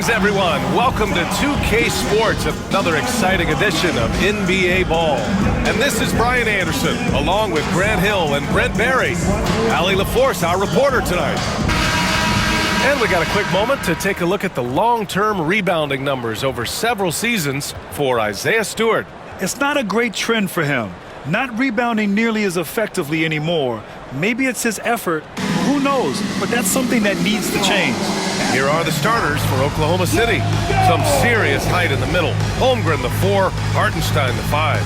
Greetings, everyone. Welcome to 2K Sports, another exciting edition of NBA Ball. And this is Brian Anderson, along with Grant Hill and Brent Berry. Allie LaForce, our reporter tonight. And we got a quick moment to take a look at the long-term rebounding numbers over several seasons for Isaiah Stewart. It's not a great trend for him. Not rebounding nearly as effectively anymore. Maybe it's his effort. Who knows? But that's something that needs to change. Here are the starters for Oklahoma City. Some serious height in the middle. Holmgren the 4, Hartenstein the 5.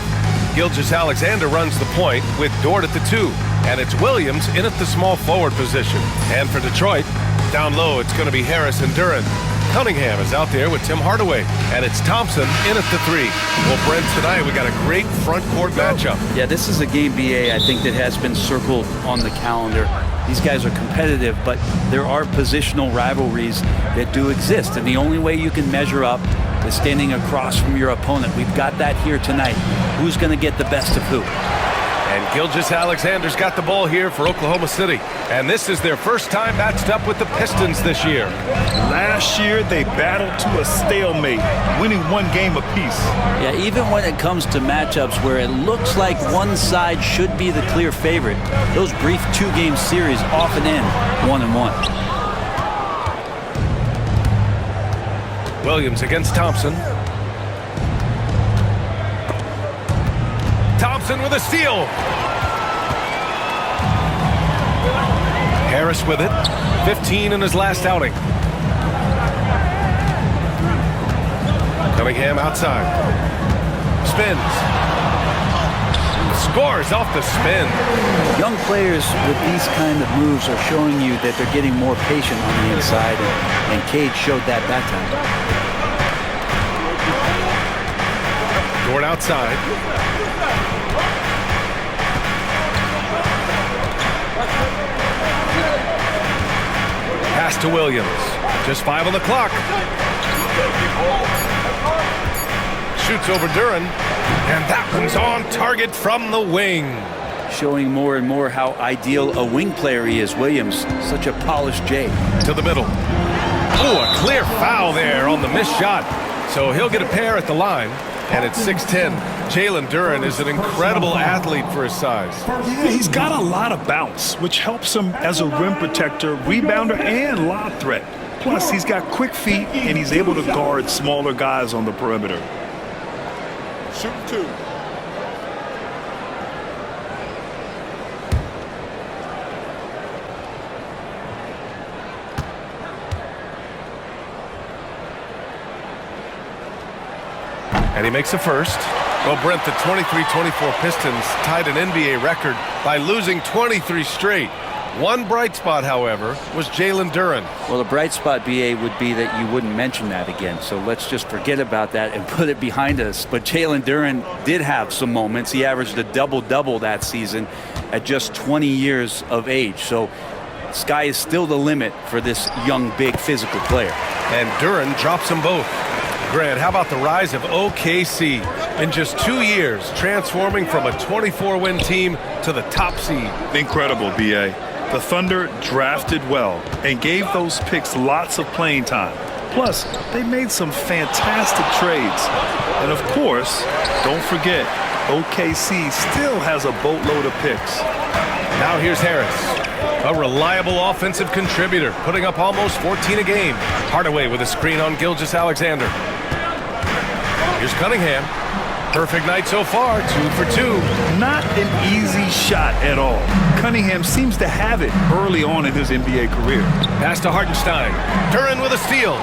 Gilgeous-Alexander runs the point with Dort at the 2. And it's Williams in at the small forward position. And for Detroit, down low it's going to be Harris and Duren. Cunningham is out there with Tim Hardaway, and it's Thompson in at the 3. Well, Brent, tonight we got a great front court matchup. Yeah, this is a game, BA, I think that has been circled on the calendar. These guys are competitive, but there are positional rivalries that do exist, and the only way you can measure up is standing across from your opponent. We've got that here tonight. Who's going to get the best of who? And Gilgeous-Alexander's got the ball here for Oklahoma City. And this is their first time matched up with the Pistons this year. Last year, they battled to a stalemate, winning one game apiece. Yeah, even when it comes to matchups where it looks like one side should be the clear favorite, those brief two-game series often end 1-1. Williams against Thompson. Thompson with a steal. Harris with it. 15 in his last outing. Cunningham outside. Spins. Scores off the spin. Young players with these kind of moves are showing you that they're getting more patient on the inside, and Cade showed that time. Dort outside. Pass to Williams. Just 5 on the clock. Shoots over Duren. And that one's on target from the wing. Showing more and more how ideal a wing player he is, Williams. Such a polished J. To the middle. Oh, a clear foul there on the missed shot. So he'll get a pair at the line. And it's 6'10". Jalen Duren is an incredible athlete for his size. Yeah, he's got a lot of bounce, which helps him as a rim protector, rebounder, and lob threat. Plus, he's got quick feet, and he's able to guard smaller guys on the perimeter. Shoot 2. And he makes the first. Well, Brent, the 23-24 Pistons tied an NBA record by losing 23 straight. One bright spot, however, was Jalen Duren. Well, the bright spot, BA, would be that you wouldn't mention that again. So let's just forget about that and put it behind us. But Jalen Duren did have some moments. He averaged a double-double that season at just 20 years of age. So sky is still the limit for this young, big, physical player. And Duren drops them both. Grant, how about the rise of OKC in just 2 years, transforming from a 24-win team to the top seed? Incredible, B.A. The Thunder drafted well and gave those picks lots of playing time. Plus, they made some fantastic trades. And of course, don't forget, OKC still has a boatload of picks. Now here's Harris, a reliable offensive contributor, putting up almost 14 a game. Hardaway with a screen on Gilgeous-Alexander. Here's Cunningham. Perfect night so far, 2 for 2. Not an easy shot at all. Cunningham seems to have it early on in his NBA career. Pass to Hartenstein. Duren with a steal.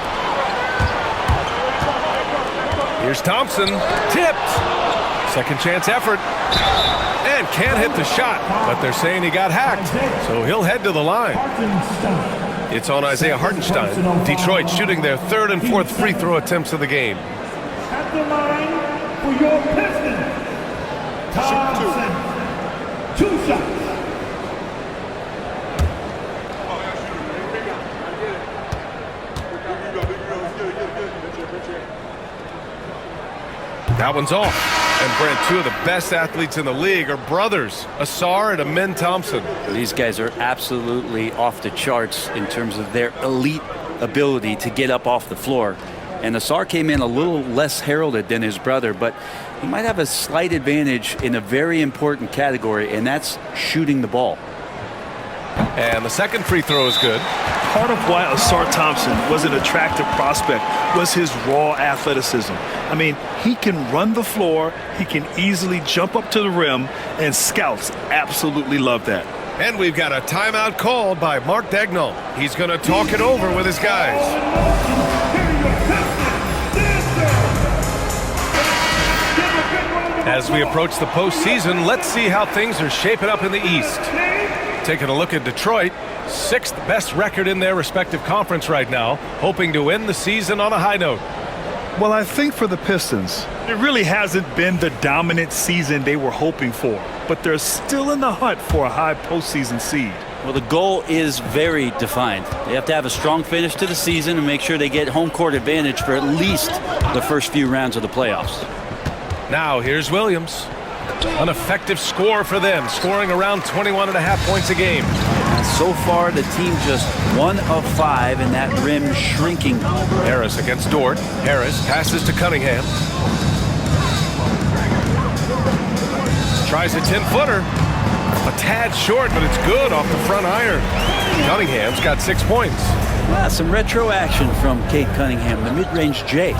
Here's Thompson. Tipped. Second chance effort. And can't hit the shot, but they're saying he got hacked, so he'll head to the line. It's on Isaiah Hartenstein. Detroit shooting their 3rd and 4th free throw attempts of the game. At the line for your Pistons, Thompson. 2 shots. That one's off. And Brent, 2 of the best athletes in the league are brothers, Asar and Amen Thompson. These guys are absolutely off the charts in terms of their elite ability to get up off the floor. And Asar came in a little less heralded than his brother, but he might have a slight advantage in a very important category, and that's shooting the ball. And the second free throw is good. Part of why Asar Thompson was an attractive prospect was his raw athleticism. I mean, he can run the floor, he can easily jump up to the rim, and scouts absolutely love that. And we've got a timeout called by Mark Daigneault. He's going to talk it over with his guys. As we approach the postseason, let's see how things are shaping up in the East. Taking a look at Detroit, 6th best record in their respective conference right now, hoping to end the season on a high note. Well, I think for the Pistons, it really hasn't been the dominant season they were hoping for, but they're still in the hunt for a high postseason seed. Well, the goal is very defined. They have to have a strong finish to the season and make sure they get home court advantage for at least the first few rounds of the playoffs. Now here's Williams. An effective score for them, scoring around 21.5 points a game. So far, the team just 1 of 5, and that rim shrinking. Harris against Dort. Harris passes to Cunningham. Tries a 10-footer. A tad short, but it's good off the front iron. Cunningham's got 6 points. Some retro action from Cade Cunningham, the mid-range J.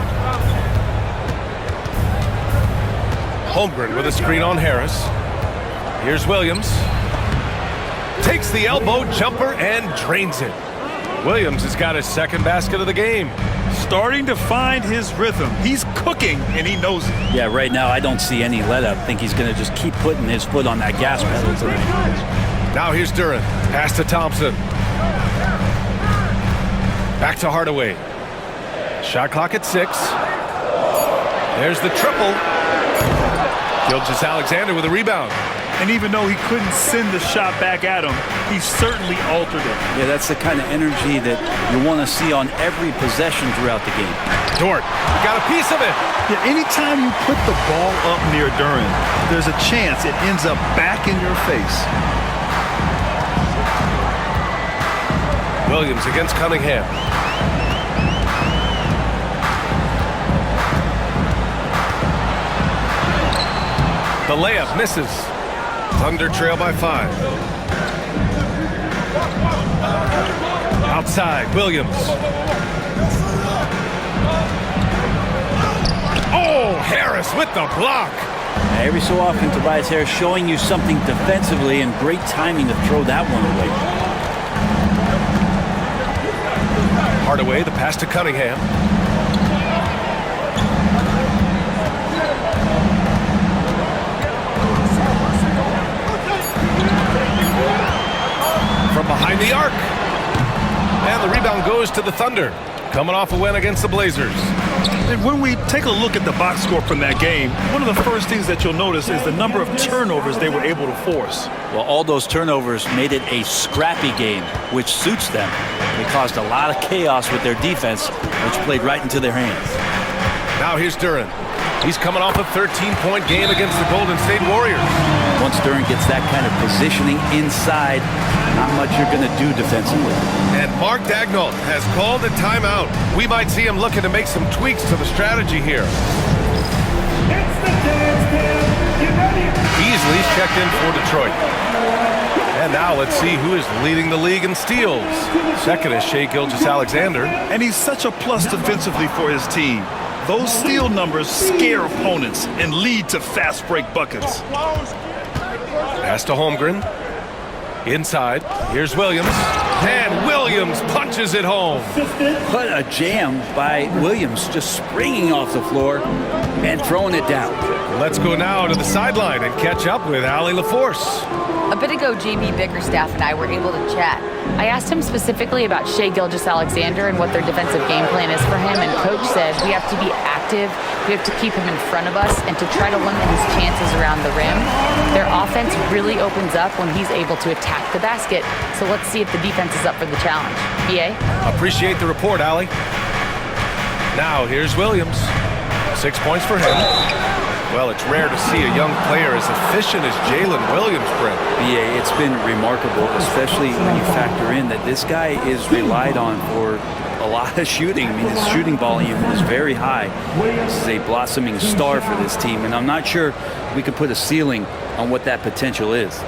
Holmgren with a screen on Harris. Here's Williams. Takes the elbow jumper and drains it. Williams has got his second basket of the game. Starting to find his rhythm. He's cooking, and he knows it. Yeah, right now I don't see any let-up. I think he's going to just keep putting his foot on that gas pedal tonight. Now here's Duren. Pass to Thompson. Back to Hardaway. Shot clock at 6. There's the triple. Gilgeous-Alexander with a rebound. And even though he couldn't send the shot back at him, he certainly altered it. Yeah, that's the kind of energy that you want to see on every possession throughout the game. Dort got a piece of it. Yeah, anytime you put the ball up near Duren, there's a chance it ends up back in your face. Williams against Cunningham. The layup misses. Thunder trail by 5. Outside, Williams. Oh, Harris with the block. Every so often, Tobias Harris showing you something defensively, and great timing to throw that one away. Hardaway, the pass to Cunningham. From behind the arc. And the rebound goes to the Thunder. Coming off a win against the Blazers. And when we take a look at the box score from that game, one of the first things that you'll notice is the number of turnovers they were able to force. Well, all those turnovers made it a scrappy game, which suits them. They caused a lot of chaos with their defense, which played right into their hands. Now here's Duren. He's coming off a 13-point game against the Golden State Warriors. Once Duren gets that kind of positioning inside, not much you're going to do defensively. And Mark Daigneault has called a timeout. We might see him looking to make some tweaks to the strategy here. It's the dance band. Get ready. Beasley's checked in for Detroit. And now let's see who is leading the league in steals. Second is Shai Gilgeous-Alexander. And he's such a plus defensively for his team. Those steal numbers scare opponents and lead to fast break buckets. Pass to Holmgren. Inside. Here's Williams. And Williams punches it home. What a jam by Williams, just springing off the floor and throwing it down. Let's go now to the sideline and catch up with Allie LaForce. A bit ago, JB Bickerstaff and I were able to chat. I asked him specifically about Shai Gilgeous-Alexander and what their defensive game plan is for him, and Coach said we have to be active, we have to keep him in front of us, and to try to limit his chances around the rim. Their offense really opens up when he's able to attack the basket, so let's see if the defense is up for the challenge. BA? Appreciate the report, Allie. Now here's Williams. 6 points for him. Well, it's rare to see a young player as efficient as Jalen Williams, Brent. BA, it's been remarkable, especially when you factor in that this guy is relied on for a lot of shooting. I mean, his shooting volume is very high. This is a blossoming star for this team, and I'm not sure we could put a ceiling on what that potential is.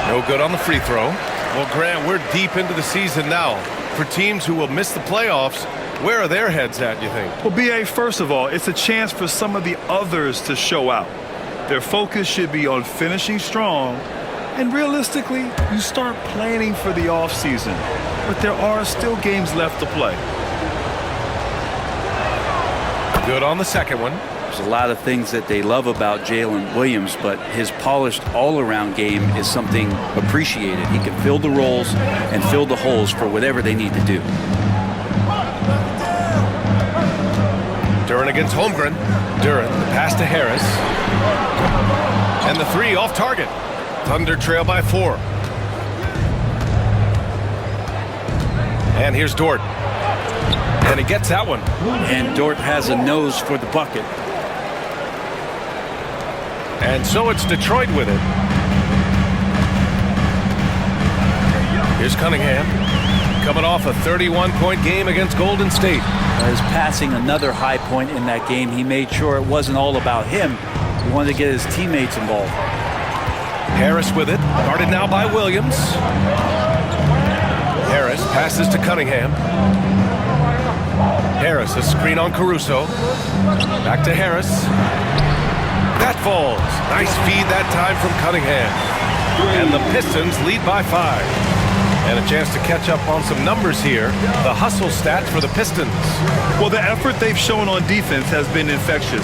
No good on the free throw. Well, Grant, we're deep into the season now. For teams who will miss the playoffs, where are their heads at, you think? Well, BA, first of all, it's a chance for some of the others to show out. Their focus should be on finishing strong. And realistically, you start planning for the offseason. But there are still games left to play. Good on the second one. There's a lot of things that they love about Jalen Williams, but his polished all-around game is something appreciated. He can fill the roles and fill the holes for whatever they need to do. Duren against Holmgren. Duren, the pass to Harris. And the three off target. Thunder trail by 4. And here's Dort. And he gets that one. And Dort has a nose for the bucket. And so it's Detroit with it. Here's Cunningham. Coming off a 31-point game against Golden State. Is passing another high point in that game. He made sure it wasn't all about him. He wanted to get his teammates involved. Harris with it. Guarded now by Williams. Harris passes to Cunningham. Harris, a screen on Caruso. Back to Harris. That falls. Nice feed that time from Cunningham. And the Pistons lead by 5. And a chance to catch up on some numbers here. The hustle stats for the Pistons. Well, the effort they've shown on defense has been infectious.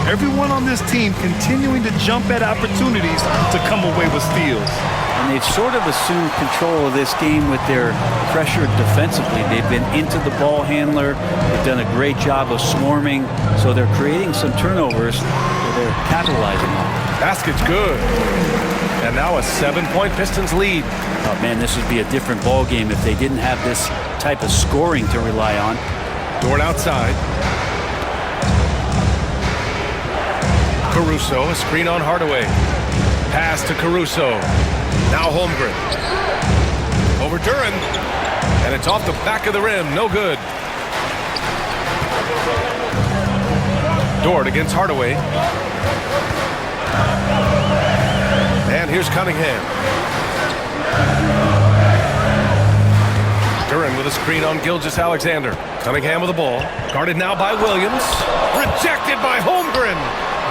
Everyone on this team continuing to jump at opportunities to come away with steals. And they've sort of assumed control of this game with their pressure defensively. They've been into the ball handler. They've done a great job of swarming. So they're creating some turnovers that they're capitalizing on. Basket's good. And now a 7-point Pistons lead. Oh, man, this would be a different ball game if they didn't have this type of scoring to rely on. Dort outside. Caruso, a screen on Hardaway. Pass to Caruso. Now Holmgren. Over Duren. And it's off the back of the rim. No good. Dort against Hardaway. And here's Cunningham. Duren with a screen on Gilgeous-Alexander. Cunningham with the ball. Guarded now by Williams. Rejected by Holmgren.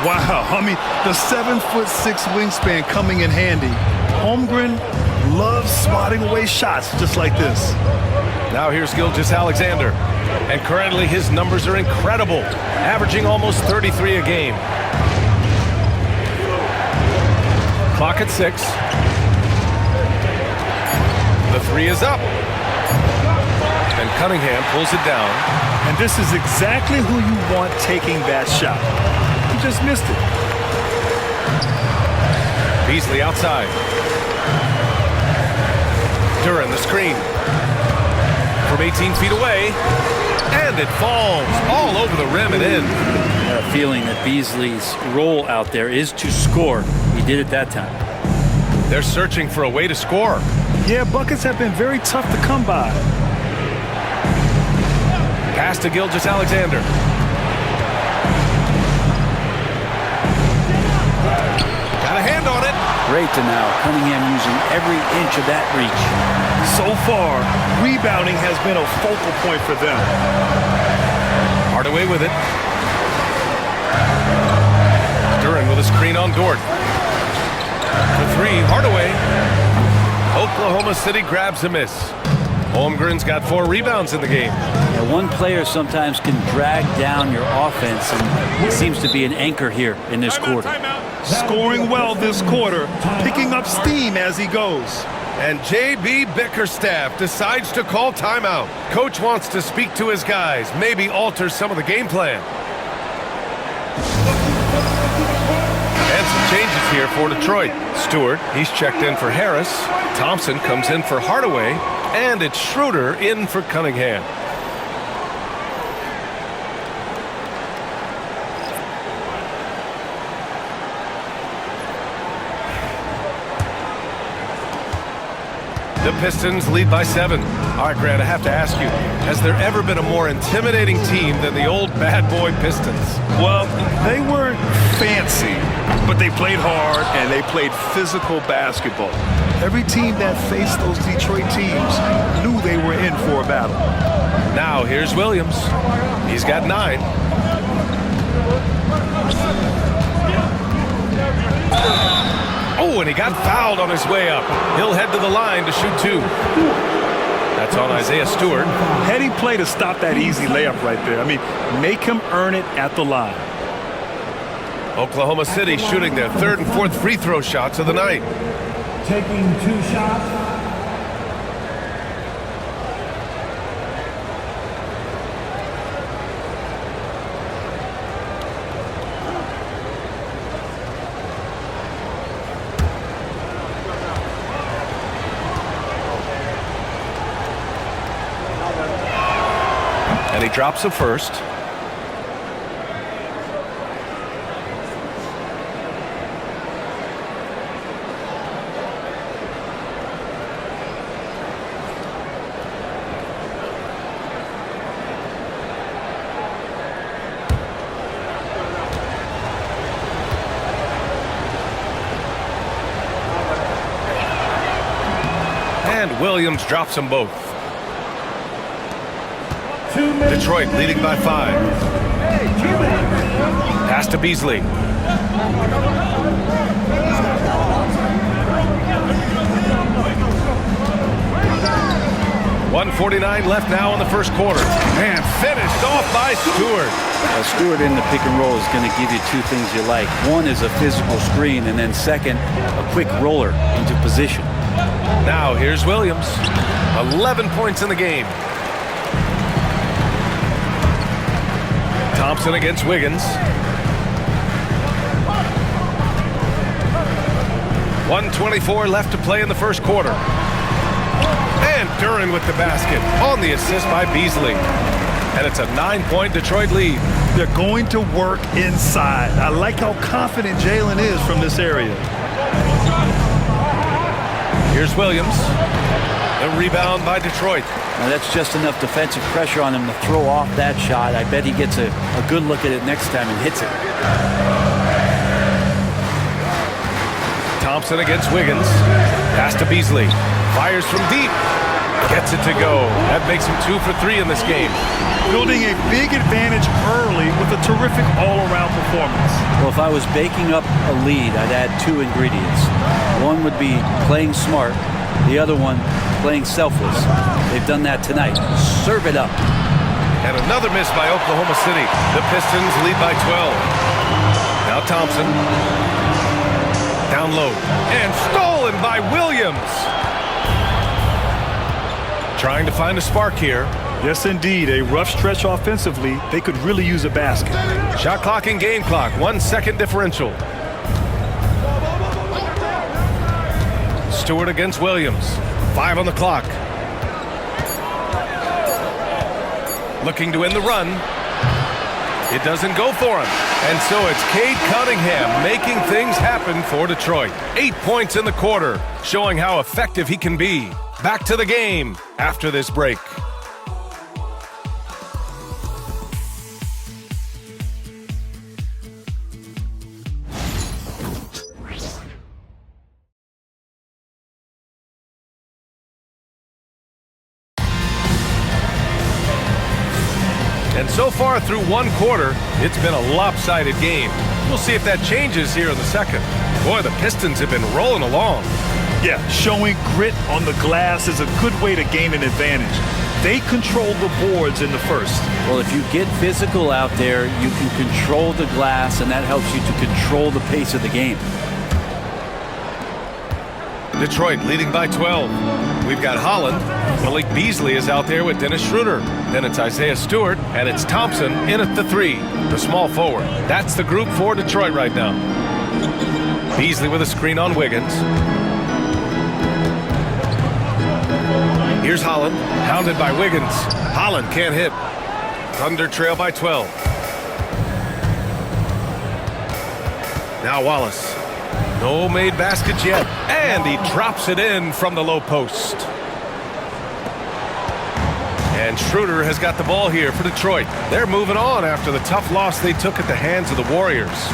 Wow, I mean, the 7'6" wingspan coming in handy. Holmgren loves swatting away shots just like this. Now here's Gilgeous-Alexander. And currently his numbers are incredible, averaging almost 33 a game. Clock at 6. The three is up. And Cunningham pulls it down. And this is exactly who you want taking that shot. He just missed it. Beasley outside. Duren the screen. From 18 feet away. And it falls all over the rim and in. I have a feeling that Beasley's role out there is to score. He did it that time. They're searching for a way to score. Yeah, buckets have been very tough to come by. Pass to Gilgeous-Alexander. Got a hand on it. Great to now. Cunningham using every inch of that reach. So far, rebounding has been a focal point for them. Hardaway with it. Duren with a screen on Dort. The three, Hardaway. Oklahoma City grabs a miss. Holmgren's got 4 rebounds in the game. Now, one player sometimes can drag down your offense, and it seems to be an anchor here in this quarter. Scoring well this quarter, picking up steam as he goes. And J.B. Bickerstaff decides to call timeout. Coach wants to speak to his guys, maybe alter some of the game plan. And some changes here. here for Detroit. Stewart, he's checked in for Harris. Thompson comes in for Hardaway. And it's Schroeder in for Cunningham. The Pistons lead by 7. All right, Grant, I have to ask you, has there ever been a more intimidating team than the old bad boy Pistons? Well, they weren't fancy, but they played hard and they played physical basketball. Every team that faced those Detroit teams knew they were in for a battle. Now here's Williams. He's got 9. Oh, and he got fouled on his way up. He'll head to the line to shoot 2. That's on Isaiah Stewart. Heady play to stop that easy layup right there. I mean, make him earn it at the line. Oklahoma City shooting their 3rd and 4th free throw shots of the night. Taking 2 shots. And he drops the first. And Williams drops them both. Detroit leading by 5. Pass to Beasley. 1:49 left now in the first quarter. And finished off by Stewart. Stewart in the pick and roll is going to give you 2 things you like. One is a physical screen, and then second, a quick roller into position. Now here's Williams. 11 points in the game. Thompson against Wiggins. 1:24 left to play in the first quarter. And Duren with the basket on the assist by Beasley. And it's a 9-point Detroit lead. They're going to work inside. I like how confident Jalen is from this area. Here's Williams. The rebound by Detroit. Now that's just enough defensive pressure on him to throw off that shot. I bet he gets a good look at it next time and hits it. Thompson against Wiggins. Pass to Beasley. Fires from deep. Gets it to go. That makes him 2 for 3 in this game. Building a big advantage early with a terrific all-around performance. Well, if I was baking up a lead, I'd add 2 ingredients. One would be playing smart. The other one, playing selfless. They've done that tonight. Serve it up. And another miss by Oklahoma City. The Pistons lead by 12. Now Thompson. Down low. And stolen by Williams. Trying to find a spark here. Yes, indeed. A rough stretch offensively. They could really use a basket. Shot clock and game clock. 1 second differential. Stewart against Williams. 5 on the clock. Looking to end the run. It doesn't go for him. And so it's Cade Cunningham making things happen for Detroit. 8 points in the quarter, showing how effective he can be. Back to the game after this break. And so far through 1 quarter, it's been a lopsided game. We'll see if that changes here in the second. Boy, the Pistons have been rolling along. Yeah, showing grit on the glass is a good way to gain an advantage. They control the boards in the first. Well, if you get physical out there, you can control the glass, and that helps you to control the pace of the game. Detroit leading by 12. We've got Holland. Malik Beasley is out there with Dennis Schroeder. Then it's Isaiah Stewart, and it's Thompson in at the 3, the small forward. That's the group for Detroit right now. Beasley with a screen on Wiggins. Here's Holland, hounded by Wiggins. Holland can't hit. Thunder trail by 12. Now Wallace. No made baskets yet. And he drops it in from the low post. And Schroeder has got the ball here for Detroit. They're moving on after the tough loss they took at the hands of the Warriors.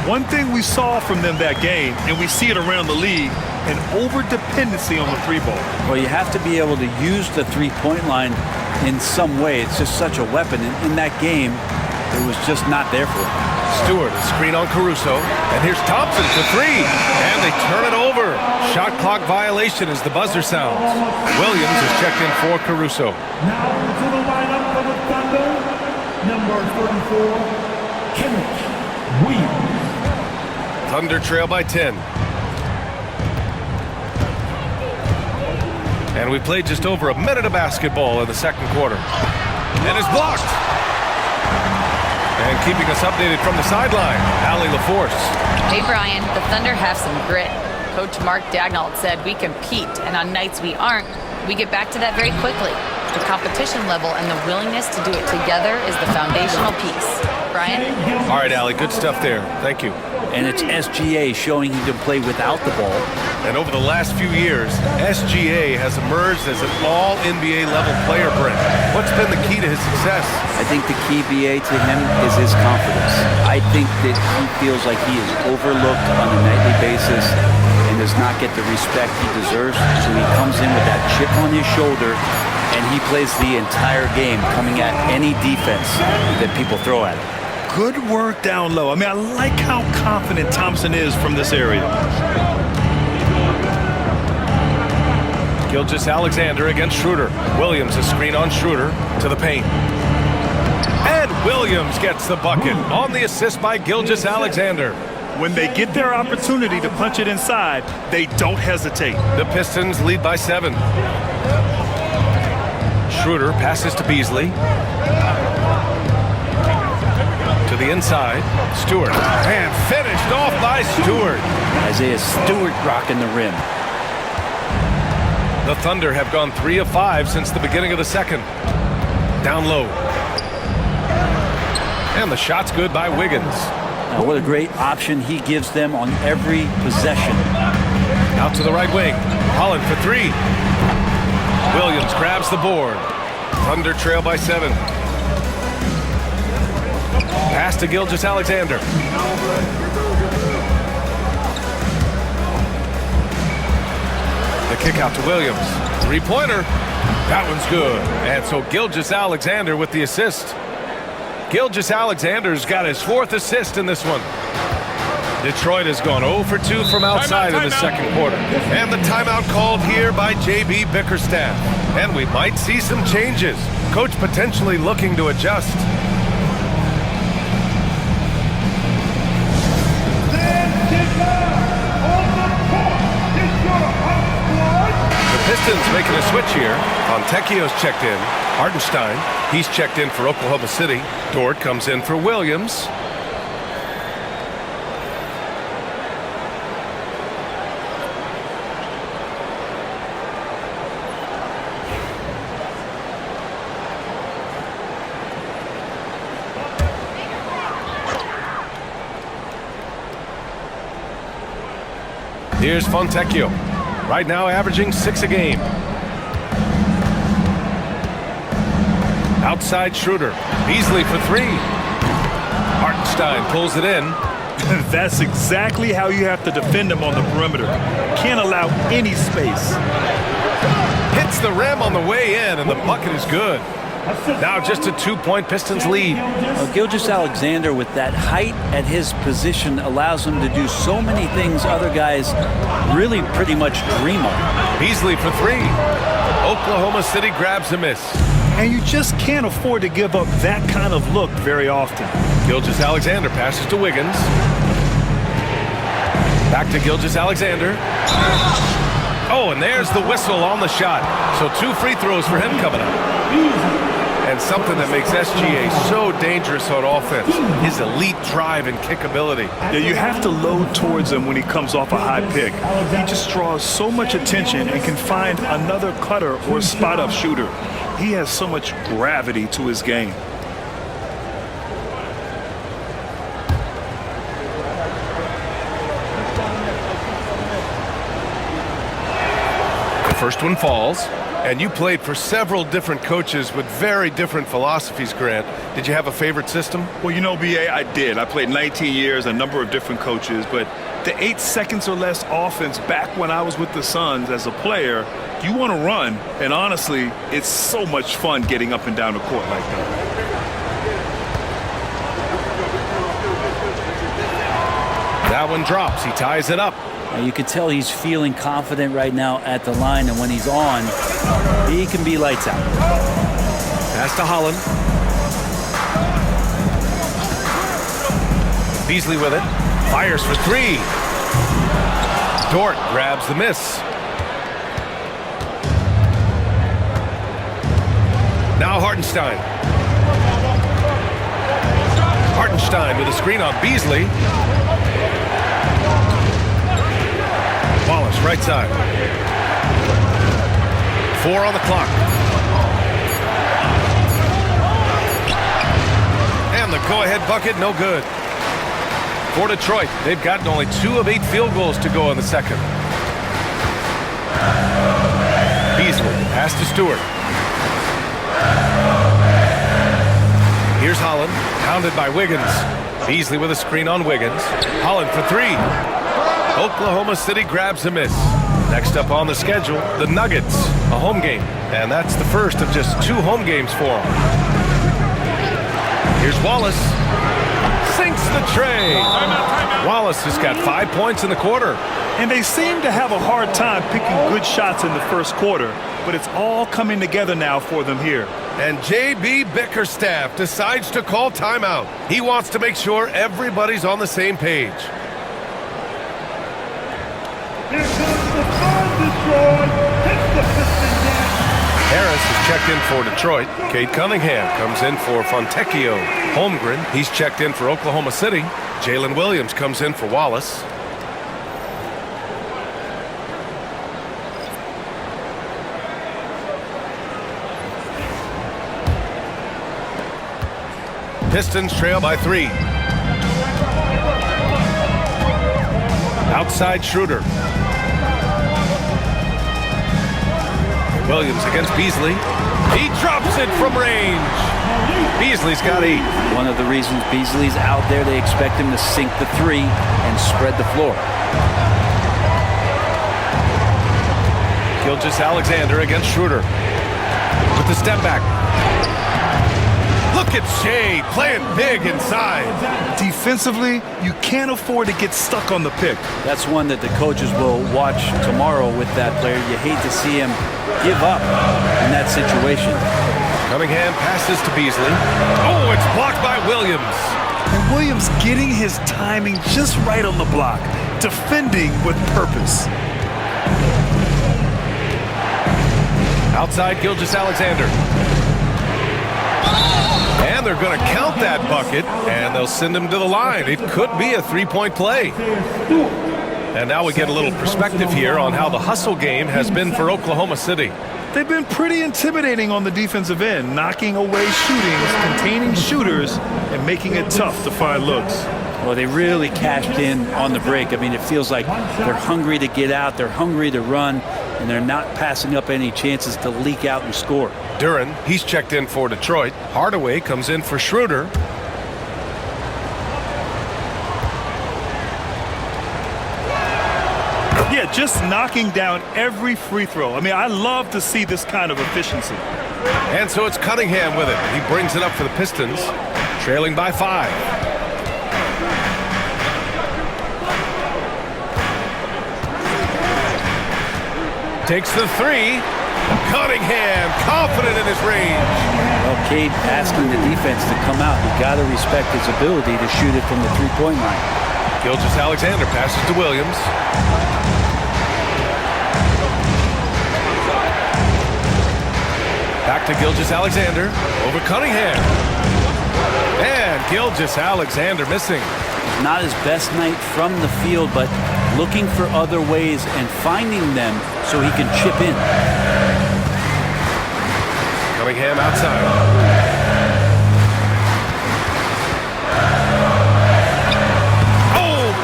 One thing we saw from them that game, and we see it around the league, an over-dependency on the three ball. Well, you have to be able to use the three-point line in some way. It's just such a weapon. And in that game, it was just not there for him. Stewart, a screen on Caruso. And here's Thompson for three. And they turn it over. Shot clock violation as the buzzer sounds. Williams is checked in for Caruso. Now to the lineup for the Thunder, number 34, Kenneth Williams. Thunder trail by 10. And we played just over a minute of basketball in the second quarter. And it's blocked. And keeping us updated from the sideline, Allie LaForce. Hey, Brian, the Thunder have some grit. Coach Mark Daigneault said we compete, and on nights we aren't, we get back to that very quickly. The competition level and the willingness to do it together is the foundational piece. Brian? All right, Allie, good stuff there. Thank you. And it's SGA showing he can play without the ball. And over the last few years, SGA has emerged as an all-NBA level player, Brent. What's been the key to his success? I think the key, BA, to him is his confidence. I think that he feels like he is overlooked on a nightly basis and does not get the respect he deserves. So he comes in with that chip on his shoulder and he plays the entire game coming at any defense that people throw at him. Good work down low. I mean, I like how confident Thompson is from this area. Gilgeous-Alexander against Schroeder. Williams, a screen on Schroeder to the paint. And Williams gets the bucket on the assist by Gilgeous-Alexander. When they get their opportunity to punch it inside, they don't hesitate. The Pistons lead by 7. Schroeder passes to Beasley. To the inside, Stewart. And finished off by Stewart. Isaiah Stewart rocking the rim. The Thunder have gone 3 of 5 since the beginning of the second. Down low. And the shot's good by Wiggins. Now, what a great option he gives them on every possession. Out to the right wing. Holland for 3. Williams grabs the board. Thunder trail by 7. Pass to Gilgeous-Alexander. The kick out to Williams. 3-pointer. That one's good. And so Gilgeous-Alexander with the assist. Gilgeous-Alexander's got his 4th assist in this one. Detroit has gone 0 for 2 from outside in the second quarter. And the timeout called here by J.B. Bickerstaff. And we might see some changes. Coach potentially looking to adjust. Pistons making a switch here. Fontecchio's checked in. Hartenstein, he's checked in for Oklahoma City. Dort comes in for Williams. Here's Fontecchio. Right now averaging 6 a game. Outside Schroeder. Beasley for 3. Hartenstein pulls it in. That's exactly how you have to defend him on the perimeter. Can't allow any space. Hits the rim on the way in, and the bucket is good. Now just a 2-point Pistons lead. Well, Gilgeous-Alexander with that height at his position allows him to do so many things other guys really pretty much dream of. Beasley for 3. Oklahoma City grabs a miss. And you just can't afford to give up that kind of look very often. Gilgeous-Alexander passes to Wiggins. Back to Gilgeous-Alexander. Oh, and there's the whistle on the shot. So 2 free throws for him coming up. And something that makes SGA so dangerous on offense, his elite drive and kickability. Yeah, you have to load towards him when he comes off a high pick. He just draws so much attention and can find another cutter or spot-up shooter. He has so much gravity to his game. The first one falls. And you played for several different coaches with very different philosophies, Grant. Did you have a favorite system? Well, you know, B.A., I did. I played 19 years, a number of different coaches, but the 8 seconds or less offense back when I was with the Suns as a player, you want to run, and honestly, it's so much fun getting up and down the court like that. That one drops. He ties it up. You can tell he's feeling confident right now at the line, and when he's on, he can be lights out. Pass to Holland. Beasley with it. Fires for 3. Dort grabs the miss. Now Hartenstein. Hartenstein with a screen on Beasley. Wallace, right side. 4 on the clock. And the go-ahead bucket, no good. For Detroit, they've gotten only 2 of 8 field goals to go in the second. Beasley, pass to Stewart. Here's Holland, pounded by Wiggins. Beasley with a screen on Wiggins. Holland for 3. Oklahoma City grabs a miss. Next up on the schedule, the Nuggets, a home game. And that's the first of just 2 home games for them. Here's Wallace. Sinks the tray. Wallace has got 5 points in the quarter. And they seem to have a hard time picking good shots in the first quarter, but it's all coming together now for them here. And J.B. Bickerstaff decides to call timeout. He wants to make sure everybody's on the same page. Here comes the fun, Detroit. Hits the Pistons down. Harris is checked in for Detroit. Cade Cunningham comes in for Fontecchio. Holmgren, he's checked in for Oklahoma City. Jalen Williams comes in for Wallace. Pistons trail by 3. Outside Schroeder. Williams against Beasley. He drops it from range. Beasley's got 8. One of the reasons Beasley's out there, they expect him to sink the 3 and spread the floor. Gilgeous-Alexander against Schroeder. With the step back. Look at Shea playing big inside. Defensively, you can't afford to get stuck on the pick. That's one that the coaches will watch tomorrow with that player. You hate to see him give up in that situation. Cunningham passes to Beasley. Oh, it's blocked by Williams. And Williams getting his timing just right on the block. Defending with purpose. Outside Gilgeous-Alexander. And they're going to count that bucket, and they'll send him to the line. It could be a 3-point play. And now we get a little perspective here on how the hustle game has been for Oklahoma City. They've been pretty intimidating on the defensive end, knocking away shootings, containing shooters, and making it tough to find looks. Well, they really cashed in on the break. I mean, it feels like they're hungry to get out, they're hungry to run, and they're not passing up any chances to leak out and score. Duren, he's checked in for Detroit. Hardaway comes in for Schroeder. Yeah, just knocking down every free throw. I mean, I love to see this kind of efficiency. And so it's Cunningham with it. He brings it up for the Pistons, trailing by 5. Takes the 3. Cunningham, confident in his range. Well, Cade asking the defense to come out. You got to respect his ability to shoot it from the 3-point line. Gilgeous-Alexander passes to Williams. Back Back to Gilgeous-Alexander over Cunningham. And Gilgeous-Alexander missing. Not his best night from the field, but looking for other ways and finding them so he can chip in. Cunningham outside.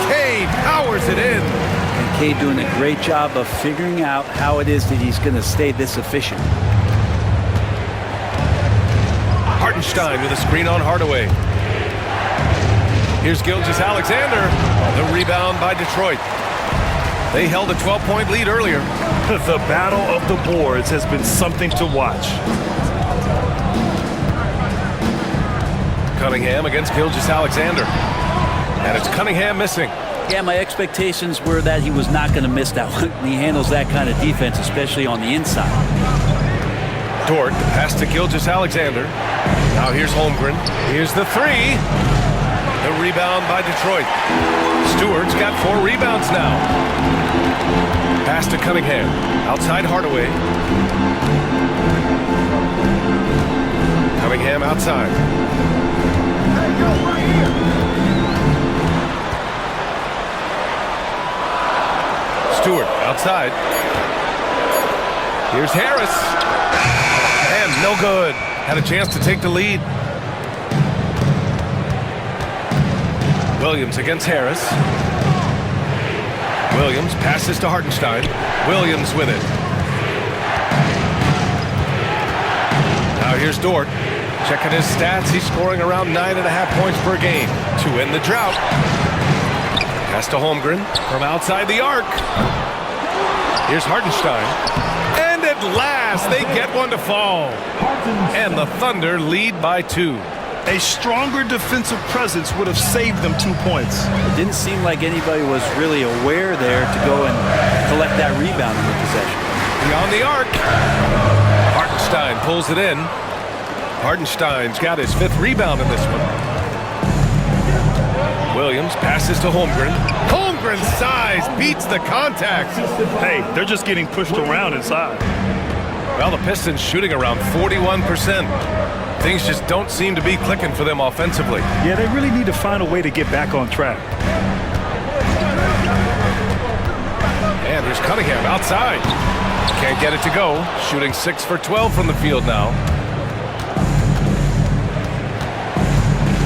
Okay, powers it in. And Cade doing a great job of figuring out how it is that he's going to stay this efficient. Hartenstein with a screen on Hardaway. Here's Gilgeous-Alexander. The rebound by Detroit. They held a 12-point lead earlier. The battle of the boards has been something to watch. Cunningham against Gilgeous-Alexander. And it's Cunningham missing. Yeah, my expectations were that he was not going to miss that one. He handles that kind of defense, especially on the inside. Dort, the pass to Gilgeous-Alexander. Now here's Holmgren. Here's the three. The rebound by Detroit. Stewart's got 4 rebounds now. Pass to Cunningham. Outside Hardaway. Cunningham outside. Stewart outside. Here's Harris. And no good. Had a chance to take the lead. Williams against Harris. Williams passes to Hartenstein. Williams with it. Now here's Dort. Checking his stats. He's scoring around 9.5 points per game to end the drought. Pass to Holmgren from outside the arc. Here's Hartenstein. And at last, they get one to fall. And the Thunder lead by 2. A stronger defensive presence would have saved them 2 points. It didn't seem like anybody was really aware there to go and collect that rebound in the possession. Beyond the arc. Hartenstein pulls it in. Hartenstein's got his 5th rebound in this one. Williams passes to Holmgren. Holmgren's size beats the contact. Hey, they're just getting pushed around inside. Well, the Pistons shooting around 41%. Things just don't seem to be clicking for them offensively. Yeah, they really need to find a way to get back on track. And there's Cunningham outside. Can't get it to go. Shooting 6 for 12 from the field now.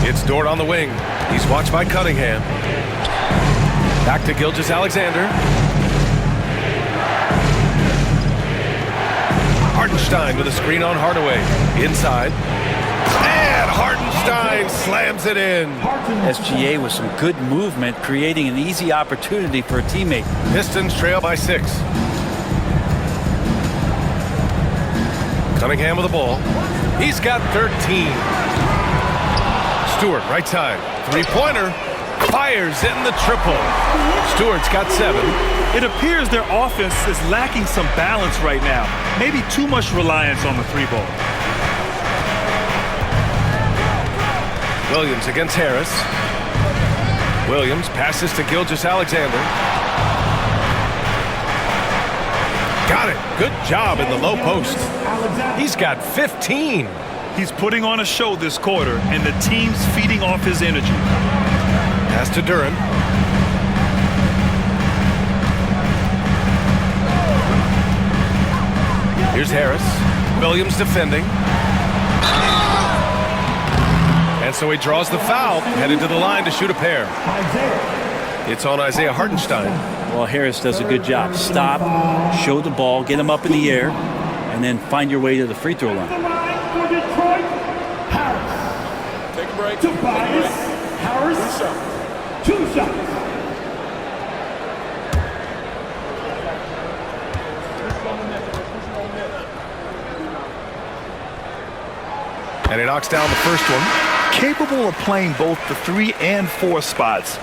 It's Dort on the wing. He's watched by Cunningham. Back to Gilgeous-Alexander. Hartenstein with a screen on Hardaway. Inside. And Hartenstein slams it in. SGA with some good movement, creating an easy opportunity for a teammate. Pistons trail by 6. Cunningham with the ball. He's got 13. Stewart, right side. 3-pointer. Fires in the triple. Stewart's got 7. It appears their offense is lacking some balance right now. Maybe too much reliance on the 3-ball. Williams against Harris. Williams passes to Gilgeous-Alexander. Got it. Good job in the low post. He's got 15. He's putting on a show this quarter, and the team's feeding off his energy. Pass to Duren. Here's Harris. Williams defending. And so he draws the foul, headed to the line to shoot a pair. It's on Isaiah Hartenstein. Well, Harris does a good job. Stop, show the ball, get him up in the air, and then find your way to the free throw line. For Detroit, Harris. Take a break. Tobias Harris. 2 shots. And he knocks down the first one. Capable of playing both the 3 and 4 spots,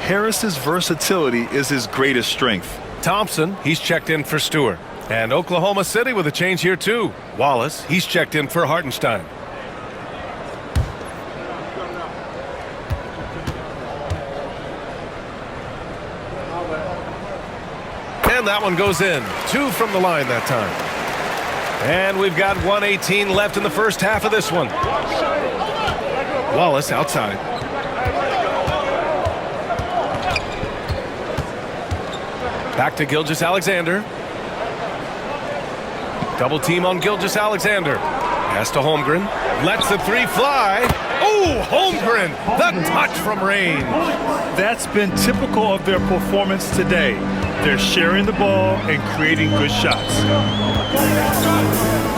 Harris's versatility is his greatest strength. Thompson, he's checked in for Stewart. And Oklahoma City with a change here too. Wallace, he's checked in for Hartenstein. And that one goes in. 2 from the line that time. And we've got 1:18 left in the first half of this one. Wallace outside. Back to Gilgeous-Alexander. Double team on Gilgeous-Alexander. Pass to Holmgren. Lets the three fly. Oh, Holmgren, the touch from range. That's been typical of their performance today. They're sharing the ball and creating good shots.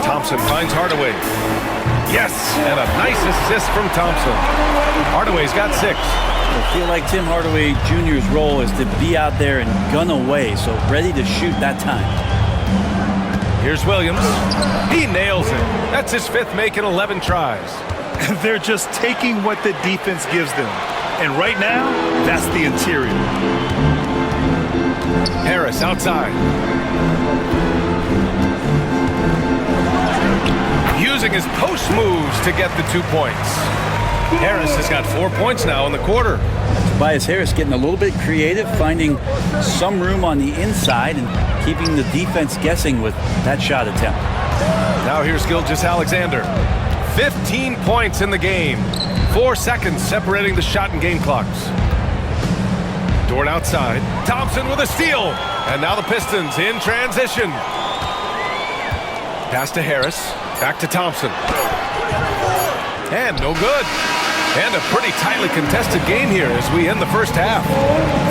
Thompson finds Hardaway. Yes, and a nice assist from Thompson. Hardaway's got 6. I feel like Tim Hardaway Jr.'s role is to be out there and gun away, so ready to shoot that time. Here's Williams. He nails it. That's his 5th make in 11 tries. They're just taking what the defense gives them. And right now, that's the interior. Harris outside. Using his post moves to get the 2 points. Harris has got 4 points now in the quarter. Tobias Harris getting a little bit creative, finding some room on the inside and keeping the defense guessing with that shot attempt. Now here's Gilgeous-Alexander. 15 points in the game. 4 seconds separating the shot and game clocks. Dort outside. Thompson with a steal. And now the Pistons in transition. Pass to Harris. Back to Thompson. And no good. And a pretty tightly contested game here as we end the first half.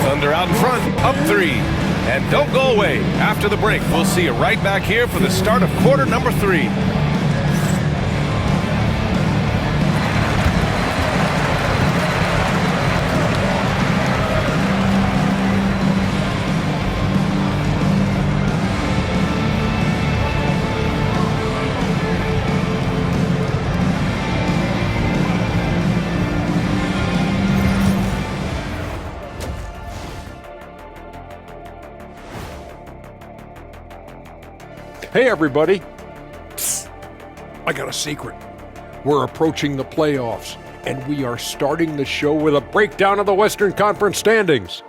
Thunder out in front, up 3. And don't go away. After the break, we'll see you right back here for the start of quarter number 3. Hey, everybody. Psst. I got a secret. We're approaching the playoffs, and we are starting the show with a breakdown of the Western Conference standings.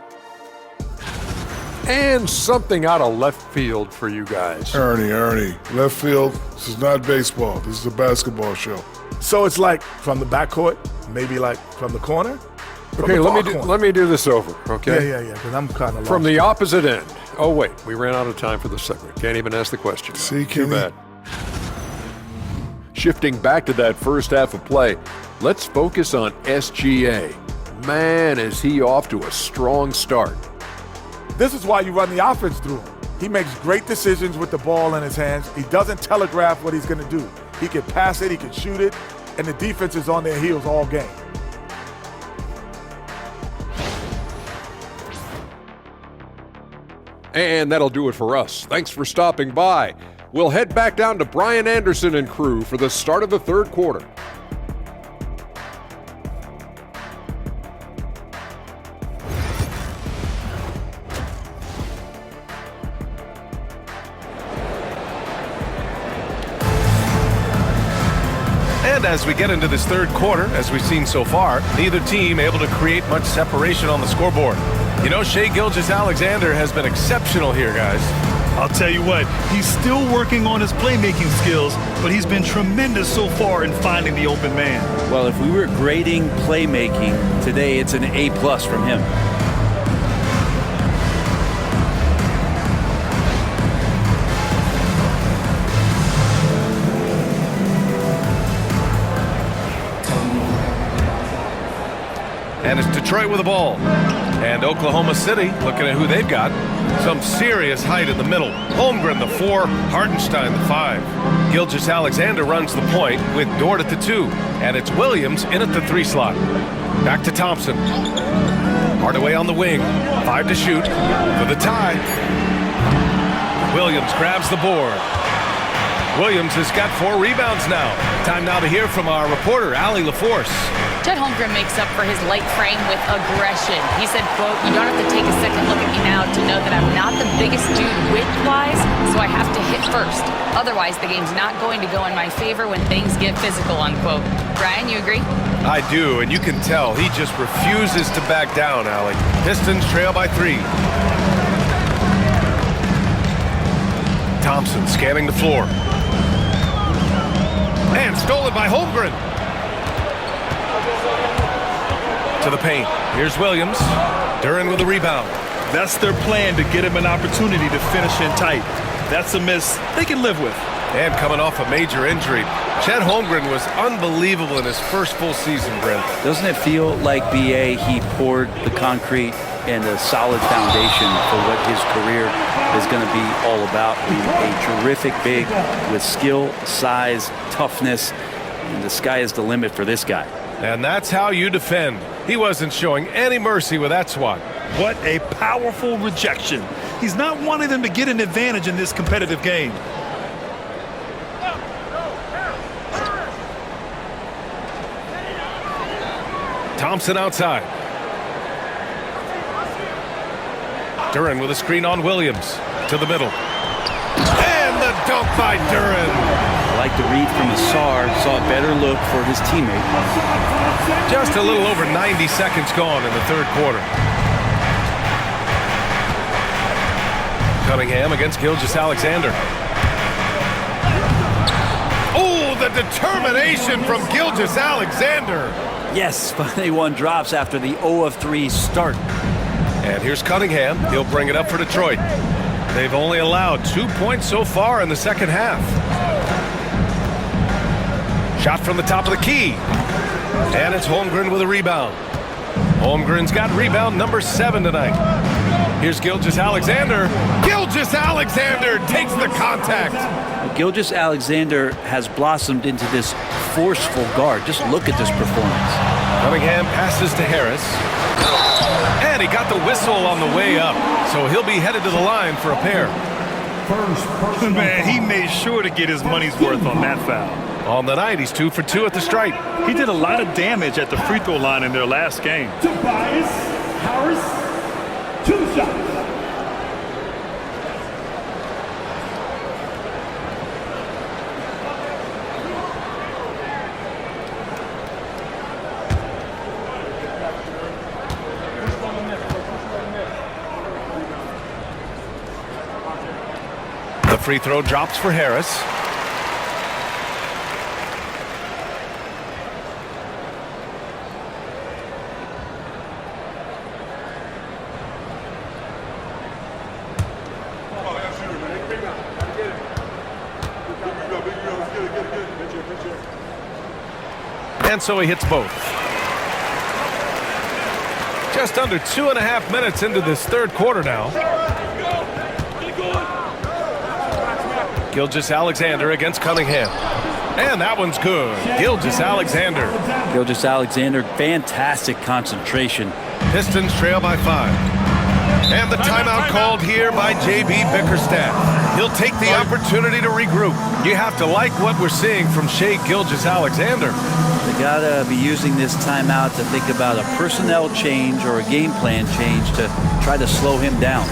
And something out of left field for you guys. Ernie, left field, this is not baseball. This is a basketball show. So it's like from the backcourt, maybe like from the corner? Okay, let me do this over, okay? Yeah, because I'm kind of lost. From the opposite end. Oh, wait, we ran out of time for the segment. Can't even ask the question. See, Too Kenny? bad. Shifting back to that first half of play, let's focus on SGA. Man, is he off to a strong start. This is why you run the offense through him. He makes great decisions with the ball in his hands. He doesn't telegraph what he's going to do. He can pass it, he can shoot it, and the defense is on their heels all game. And that'll do it for us. Thanks for stopping by. We'll head back down to Brian Anderson and crew for the start of the third quarter. And as we get into this third quarter, as we've seen so far, neither team able to create much separation on the scoreboard. You know, Shai Gilgeous-Alexander has been exceptional here, guys. I'll tell you what, he's still working on his playmaking skills, but he's been tremendous so far in finding the open man. Well, if we were grading playmaking today, it's an A+ from him. And it's Detroit with the ball. And Oklahoma City, looking at who they've got, some serious height in the middle. Holmgren, the 4, Hartenstein, the 5. Gilgeous-Alexander runs the point with Dort at the 2. And it's Williams in at the 3 slot. Back to Thompson. Hardaway on the wing. 5 to shoot for the tie. Williams grabs the board. Williams has got 4 rebounds now. Time now to hear from our reporter, Allie LaForce. Chet Holmgren makes up for his light frame with aggression. He said, quote, "You don't have to take a second look at me now to know that I'm not the biggest dude width-wise, so I have to hit first. Otherwise, the game's not going to go in my favor when things get physical," unquote. Brian, you agree? I do, and you can tell he just refuses to back down, Allie. Pistons trail by 3. Thompson scanning the floor. And stolen by Holmgren. To the paint. Here's Williams. Duren with a rebound. That's their plan, to get him an opportunity to finish in tight. That's a miss they can live with. And coming off a major injury, Chet Holmgren was unbelievable in his first full season, Brent. Doesn't it feel like, B.A., he poured the concrete and a solid foundation for what his career is going to be all about? A terrific big with skill, size, toughness, and the sky is the limit for this guy. And that's how you defend. He wasn't showing any mercy with that swat. What a powerful rejection. He's not wanting them to get an advantage in this competitive game. Thompson outside. Duren with a screen on Williams. To the middle. And the dunk by Duren. Like the read from Asar, saw a better look for his teammate. Just a little over 90 seconds gone in the third quarter. Cunningham against Gilgeous-Alexander. Oh, the determination from Gilgeous-Alexander. Yes, finally one drops after the 0 of 3 start. And here's Cunningham. He'll bring it up for Detroit. They've only allowed 2 points so far in the second half. Shot from the top of the key. And it's Holmgren with a rebound. Holmgren's got rebound number 7 tonight. Here's Gilgeous-Alexander. Gilgeous-Alexander takes the contact. Gilgeous-Alexander has blossomed into this forceful guard. Just look at this performance. Cunningham passes to Harris. And he got the whistle on the way up. So he'll be headed to the line for a pair. Man, he made sure to get his money's worth on that foul. On the night, he's 2 for 2 at the stripe. He did a lot of damage at the free throw line in their last game. Tobias Harris, 2 shots. The free throw drops for Harris. And so he hits both. Just under 2.5 minutes into this third quarter now. Gilgeous-Alexander against Cunningham. And that one's good. Gilgeous-Alexander. Gilgeous-Alexander, fantastic concentration. Pistons trail by 5. And the timeout called here by J.B. Bickerstaff. He'll take the opportunity to regroup. You have to like what we're seeing from Shai Gilgeous-Alexander. They gotta be using this timeout to think about a personnel change or a game plan change to try to slow him down.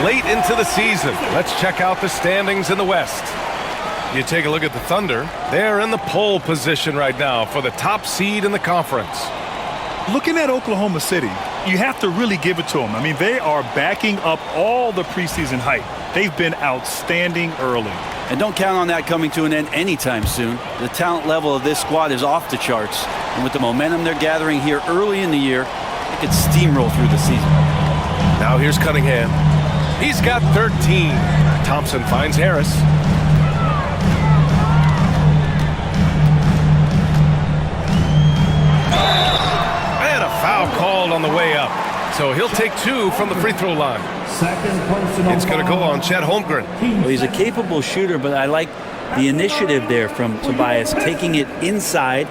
Late into the season, let's check out the standings in the West. You take a look at the Thunder. They're in the pole position right now for the top seed in the conference. Looking at Oklahoma City, you have to really give it to them. I mean, they are backing up all the preseason hype. They've been outstanding early. And don't count on that coming to an end anytime soon. The talent level of this squad is off the charts. And with the momentum they're gathering here early in the year, they could steamroll through the season. Now here's Cunningham. He's got 13. Thompson finds Harris. And a foul called on the way up. So he'll take 2 from the free throw line. It's going to go on Chet Holmgren. Well, he's a capable shooter, but I like the initiative there from Tobias, taking it inside,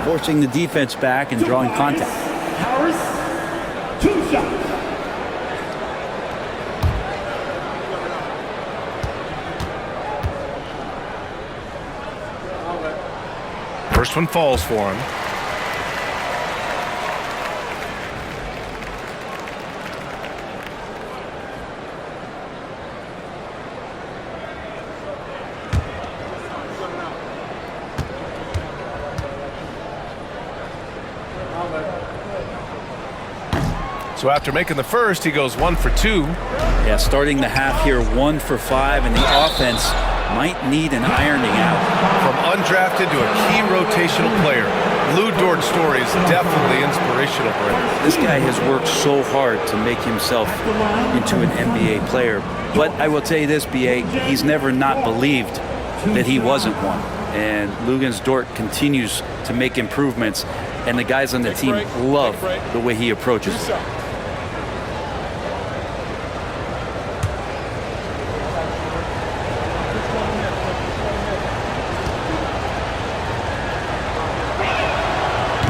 forcing the defense back and drawing contact. Harris, 2 shots. First one falls for him. So after making the first, he goes 1 for 2. Yeah, starting the half here 1 for 5, and the offense might need an ironing out. From undrafted to a key rotational player, Lou Dort's story is definitely inspirational, Brent. This guy has worked so hard to make himself into an NBA player. But I will tell you this, B.A., he's never not believed that he wasn't one. And Luguentz Dort continues to make improvements, and the guys on the team love the way he approaches it.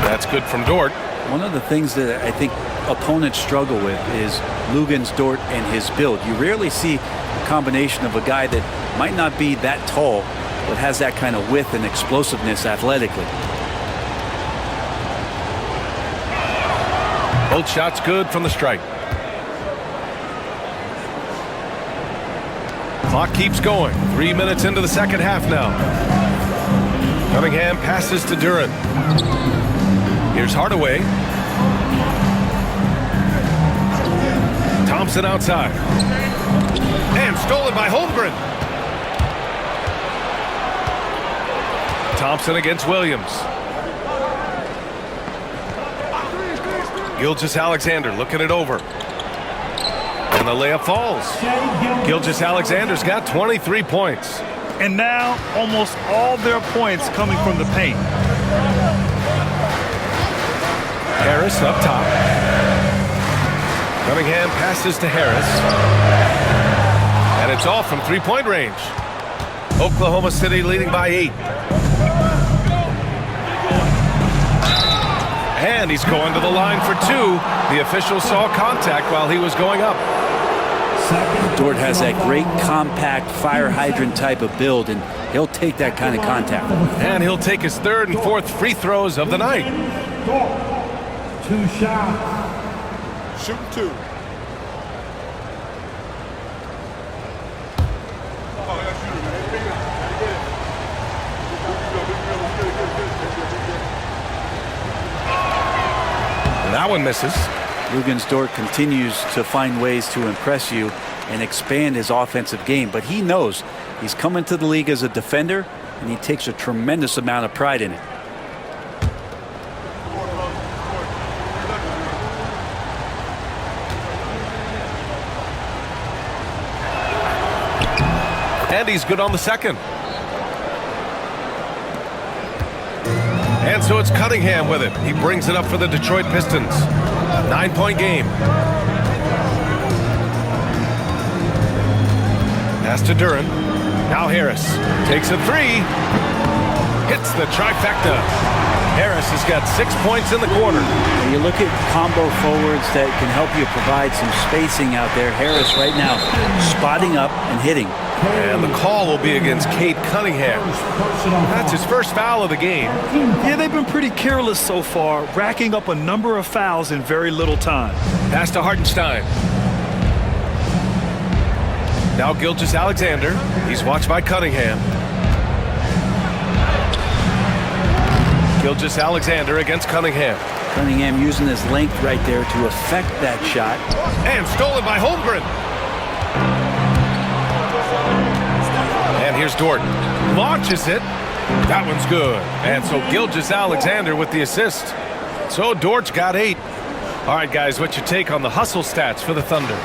That's good from Dort. One of the things that I think opponents struggle with is Luguentz Dort and his build. You rarely see a combination of a guy that might not be that tall, but has that kind of width and explosiveness athletically. Both shots good from the strike. Clock keeps going. 3 minutes into the second half now. Cunningham passes to Duren. Here's Hardaway. Thompson outside. And stolen by Holmgren. Thompson against Williams. Gilgeous-Alexander looking it over. And the layup falls. Gilgeous-Alexander's got 23 points. And now almost all their points coming from the paint. Harris up top. Cunningham passes to Harris. And it's off from three-point range. Oklahoma City leading by 8. And he's going to the line for 2. The official saw contact while he was going up. Dort has that great compact fire hydrant type of build, and he'll take that kind of contact. And he'll take his third and fourth free throws of the night. 2 shots. Shoot 2. That one misses. Luguentz Dort continues to find ways to impress you and expand his offensive game, but he knows he's coming to the league as a defender, and he takes a tremendous amount of pride in it. And he's good on the second. And so it's Cunningham with it. He brings it up for the Detroit Pistons. 9-point game. Pass to Duren. Now Harris takes a 3. Hits the trifecta. Harris has got 6 points in the quarter. When you look at combo forwards that can help you provide some spacing out there, Harris right now spotting up and hitting. And the call will be against Cade Cunningham. That's his first foul of the game. Yeah, they've been pretty careless so far, racking up a number of fouls in very little time. Pass to Hartenstein. Now Gilgeous-Alexander. He's watched by Cunningham. Gilgeous-Alexander against Cunningham. Cunningham using his length right there to affect that shot. And stolen by Holmgren. And here's Dort. Launches it. That one's good. And so Gilgeous-Alexander with the assist. So Dort's got 8. All right, guys, what's your take on the hustle stats for the Thunder?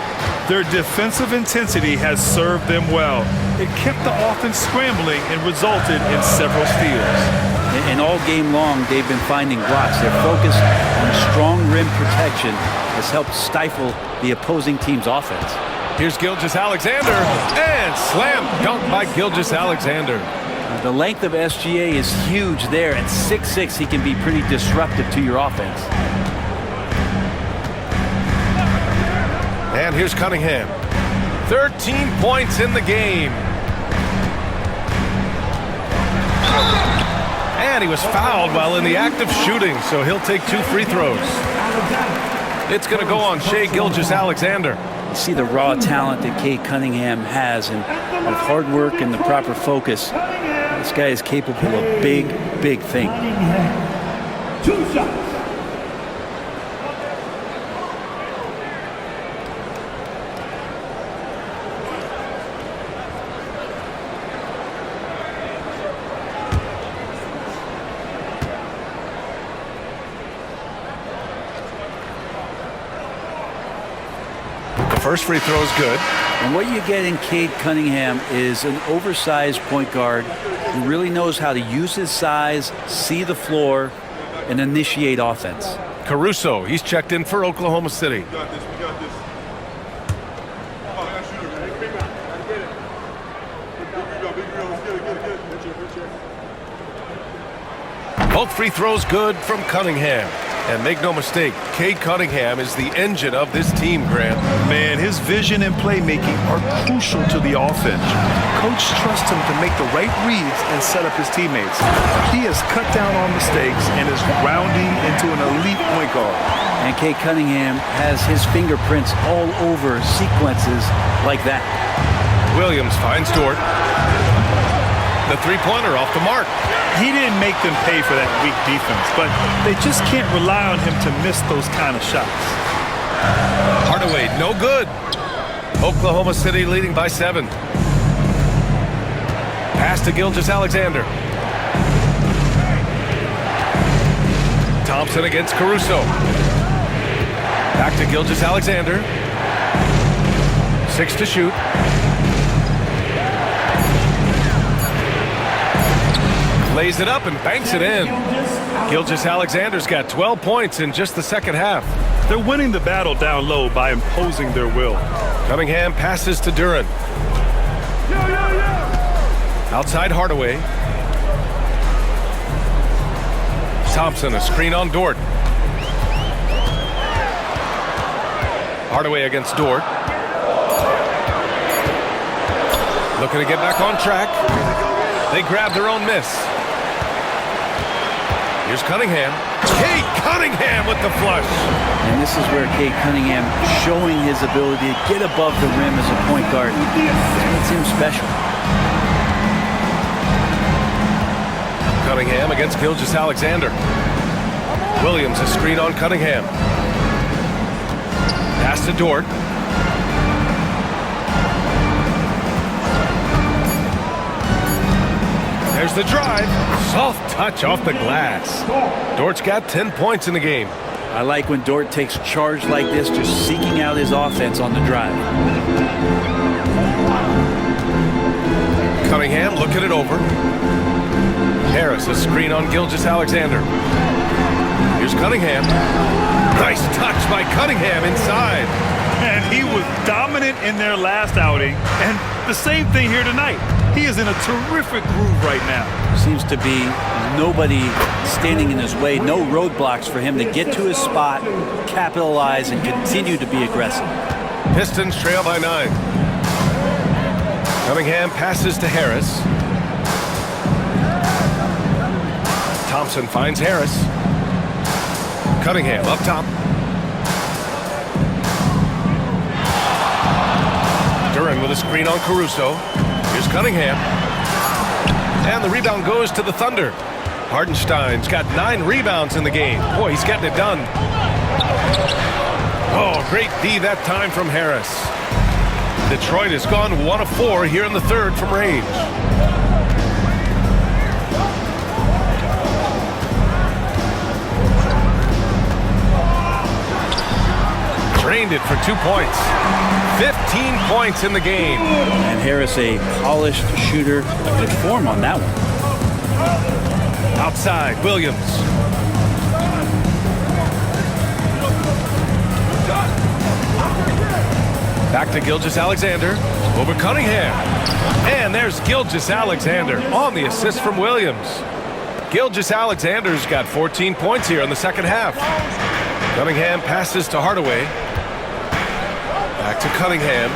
Their defensive intensity has served them well. It kept the offense scrambling and resulted in several steals. And all game long, they've been finding blocks. Their focus on strong rim protection has helped stifle the opposing team's offense. Here's Gilgeous-Alexander, and slam dunk by Gilgeous-Alexander. The length of SGA is huge there. At 6'6", he can be pretty disruptive to your offense. And here's Cunningham. 13 points in the game. And he was fouled while in the act of shooting, so he'll take 2 free throws. It's going to go on Shai Gilgeous-Alexander. You see the raw talent that Cade Cunningham has, and with hard work and the proper focus, this guy is capable of big, big things. 2 shots. First free throw is good. And what you get in Cade Cunningham is an oversized point guard who really knows how to use his size, see the floor, and initiate offense. Caruso, he's checked in for Oklahoma City. Both free throws good from Cunningham. And make no mistake, Cade Cunningham is the engine of this team, Grant. Man, his vision and playmaking are crucial to the offense. Coach trusts him to make the right reads and set up his teammates. He has cut down on mistakes and is rounding into an elite point guard. And Cade Cunningham has his fingerprints all over sequences like that. Williams finds Dort. The three-pointer off the mark. He didn't make them pay for that weak defense, but they just can't rely on him to miss those kind of shots. Hardaway, no good. Oklahoma City leading by 7. Pass to Gilgeous-Alexander. Thompson against Caruso. Back to Gilgeous-Alexander. 6 to shoot. Lays it up and banks it in. Gilgeous-Alexander's got 12 points in just the second half. They're winning the battle down low by imposing their will. Cunningham passes to Duren. Outside Hardaway. Thompson, a screen on Dort. Hardaway against Dort. Looking to get back on track. They grab their own miss. Here's Cunningham. Cade Cunningham with the flush. And this is where Cade Cunningham showing his ability to get above the rim as a point guard. Makes him special. Cunningham against Gilgeous-Alexander. Williams, a screen on Cunningham. Pass to Dort. There's the drive. Soft touch off the glass. Dort's got 10 points in the game. I like when Dort takes charge like this, just seeking out his offense on the drive. Cunningham looking it over. Harris, a screen on Gilgeous-Alexander. Here's Cunningham. Nice touch by Cunningham inside. And he was dominant in their last outing. And the same thing here tonight. He is in a terrific groove right now. Seems to be nobody standing in his way, no roadblocks for him to get to his spot, capitalize, and continue to be aggressive. Pistons trail by 9. Cunningham passes to Harris. Thompson finds Harris. Cunningham up top. Duren with a screen on Caruso. Here's Cunningham. And the rebound goes to the Thunder. Hardenstein's got 9 rebounds in the game. Boy, he's getting it done. Oh, great D that time from Harris. Detroit has gone 1 of 4 here in the third from range. Drained it for 2 points. 15 points in the game. And Harris, a polished shooter. Good form on that one. Outside, Williams. Back to Gilgeous-Alexander. Over Cunningham. And there's Gilgeous-Alexander on the assist from Williams. Gilgeous-Alexander's got 14 points here in the second half. Cunningham passes to Hardaway. Back to Cunningham.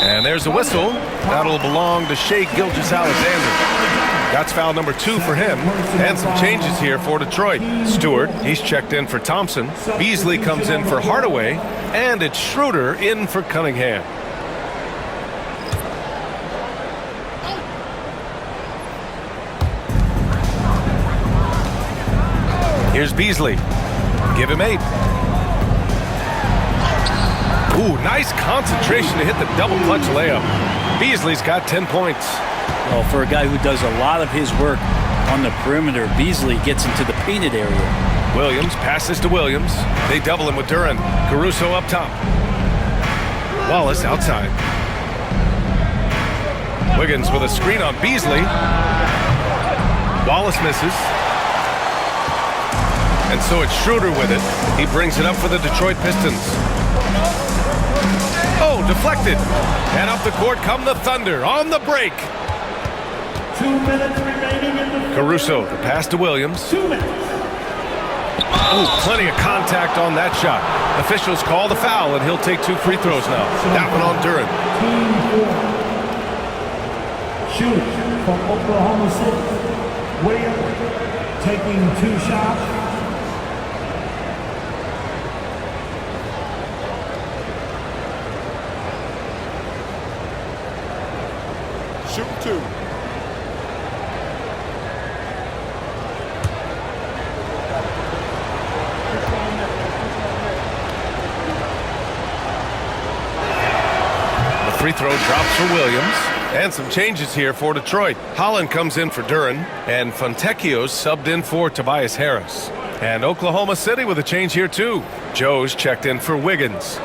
And there's a whistle. That'll belong to Shai Gilgeous-Alexander. That's foul number 2 for him. And some changes here for Detroit. Stewart, he's checked in for Thompson. Beasley comes in for Hardaway. And it's Schroeder in for Cunningham. Here's Beasley. Give him 8. Ooh, nice concentration to hit the double clutch layup. Beasley's got 10 points. Well, for a guy who does a lot of his work on the perimeter, Beasley gets into the painted area. Williams passes to Williams. They double him with Duren. Caruso up top. Wallace outside. Wiggins with a screen on Beasley. Wallace misses. And so it's Schroeder with it. He brings it up for the Detroit Pistons. Oh, deflected. And up the court come the Thunder on the break. 2 minutes remaining in the Caruso, the pass to Williams. 2 minutes. Ooh, plenty of contact on that shot. Officials call the foul, and he'll take 2 free throws now. That one on Duren. Team 4. Shooters from Oklahoma City. Williams taking 2 shots. Shooting 2. Free throw drops for Williams. And some changes here for Detroit. Holland comes in for Duren, and Fontecchio's subbed in for Tobias Harris. And Oklahoma City with a change here too. Joe's checked in for Wiggins.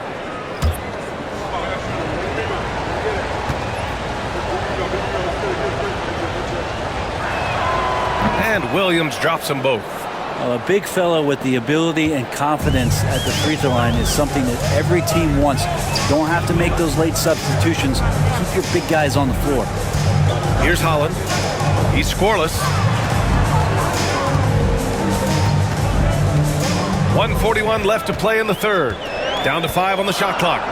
And Williams drops them both. A big fella with the ability and confidence at the free throw line is something that every team wants. You don't have to make those late substitutions. Keep your big guys on the floor. Here's Holland. He's scoreless. 1:41 left to play in the third. Down to 5 on the shot clock.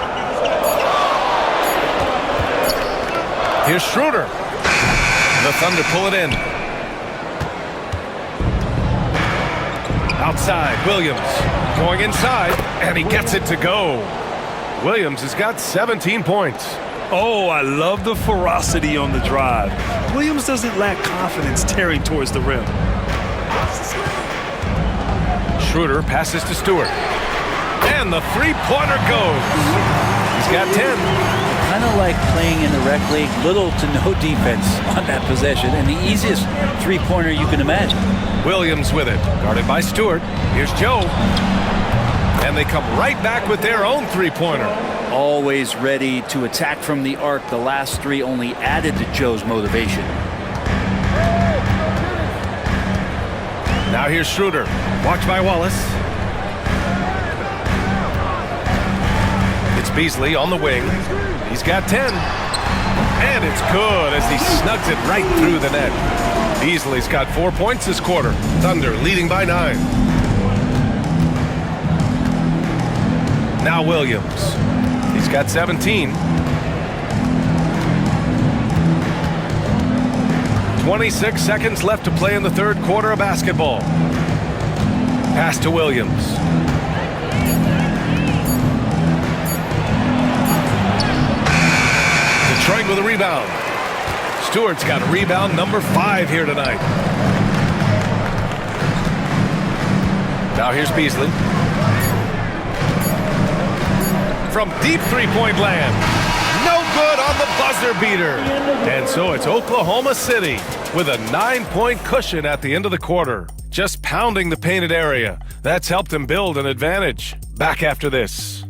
Here's Schroeder. The Thunder pull it in. Outside, Williams going inside, and he gets it to go. Williams has got 17 points. Oh, I love the ferocity on the drive. Williams doesn't lack confidence tearing towards the rim. Schroeder passes to Stewart. And the three-pointer goes. He's got 10. Kind of like playing in the rec league, little to no defense on that possession, and the easiest three-pointer you can imagine. Williams with it, guarded by Stewart. Here's Joe. And they come right back with their own three-pointer. Always ready to attack from the arc. The last 3 only added to Joe's motivation. Now here's Schroeder. Watched by Wallace. It's Beasley on the wing. He's got 10. And it's good as he snugs it right through the net. Beasley's got 4 points this quarter. Thunder leading by 9. Now Williams. He's got 17. 26 seconds left to play in the third quarter of basketball. Pass to Williams. Detroit with a rebound. Stewart's got rebound number 5 here tonight. Now here's Beasley. From deep three-point land. No good on the buzzer beater. And so it's Oklahoma City with a 9-point cushion at the end of the quarter. Just pounding the painted area. That's helped them build an advantage. Back after this.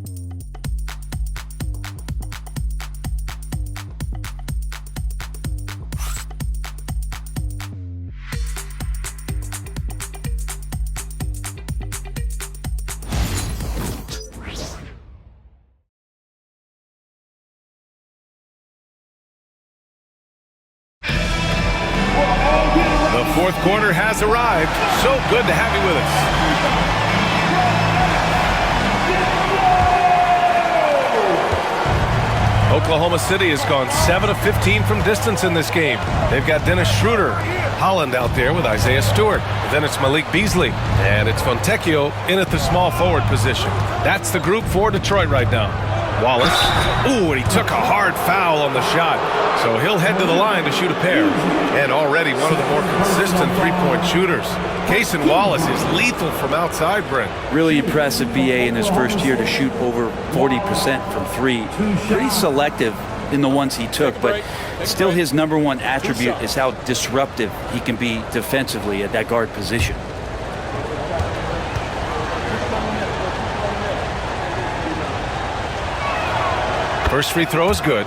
Fourth quarter has arrived. So good to have you with us. Oklahoma City has gone 7 of 15 from distance in this game. They've got Dennis Schroeder, Holland out there with Isaiah Stewart. Then it's Malik Beasley, and it's Fontecchio in at the small forward position. That's the group for Detroit right now. Wallace. Ooh, and he took a hard foul on the shot. So he'll head to the line to shoot a pair. And already one of the more consistent three-point shooters. Cason Wallace is lethal from outside, Brent. Really impressive BA in his first year to shoot over 40% from 3. Pretty selective in the ones he took, but still his number 1 attribute is how disruptive he can be defensively at that guard position. First free throw is good.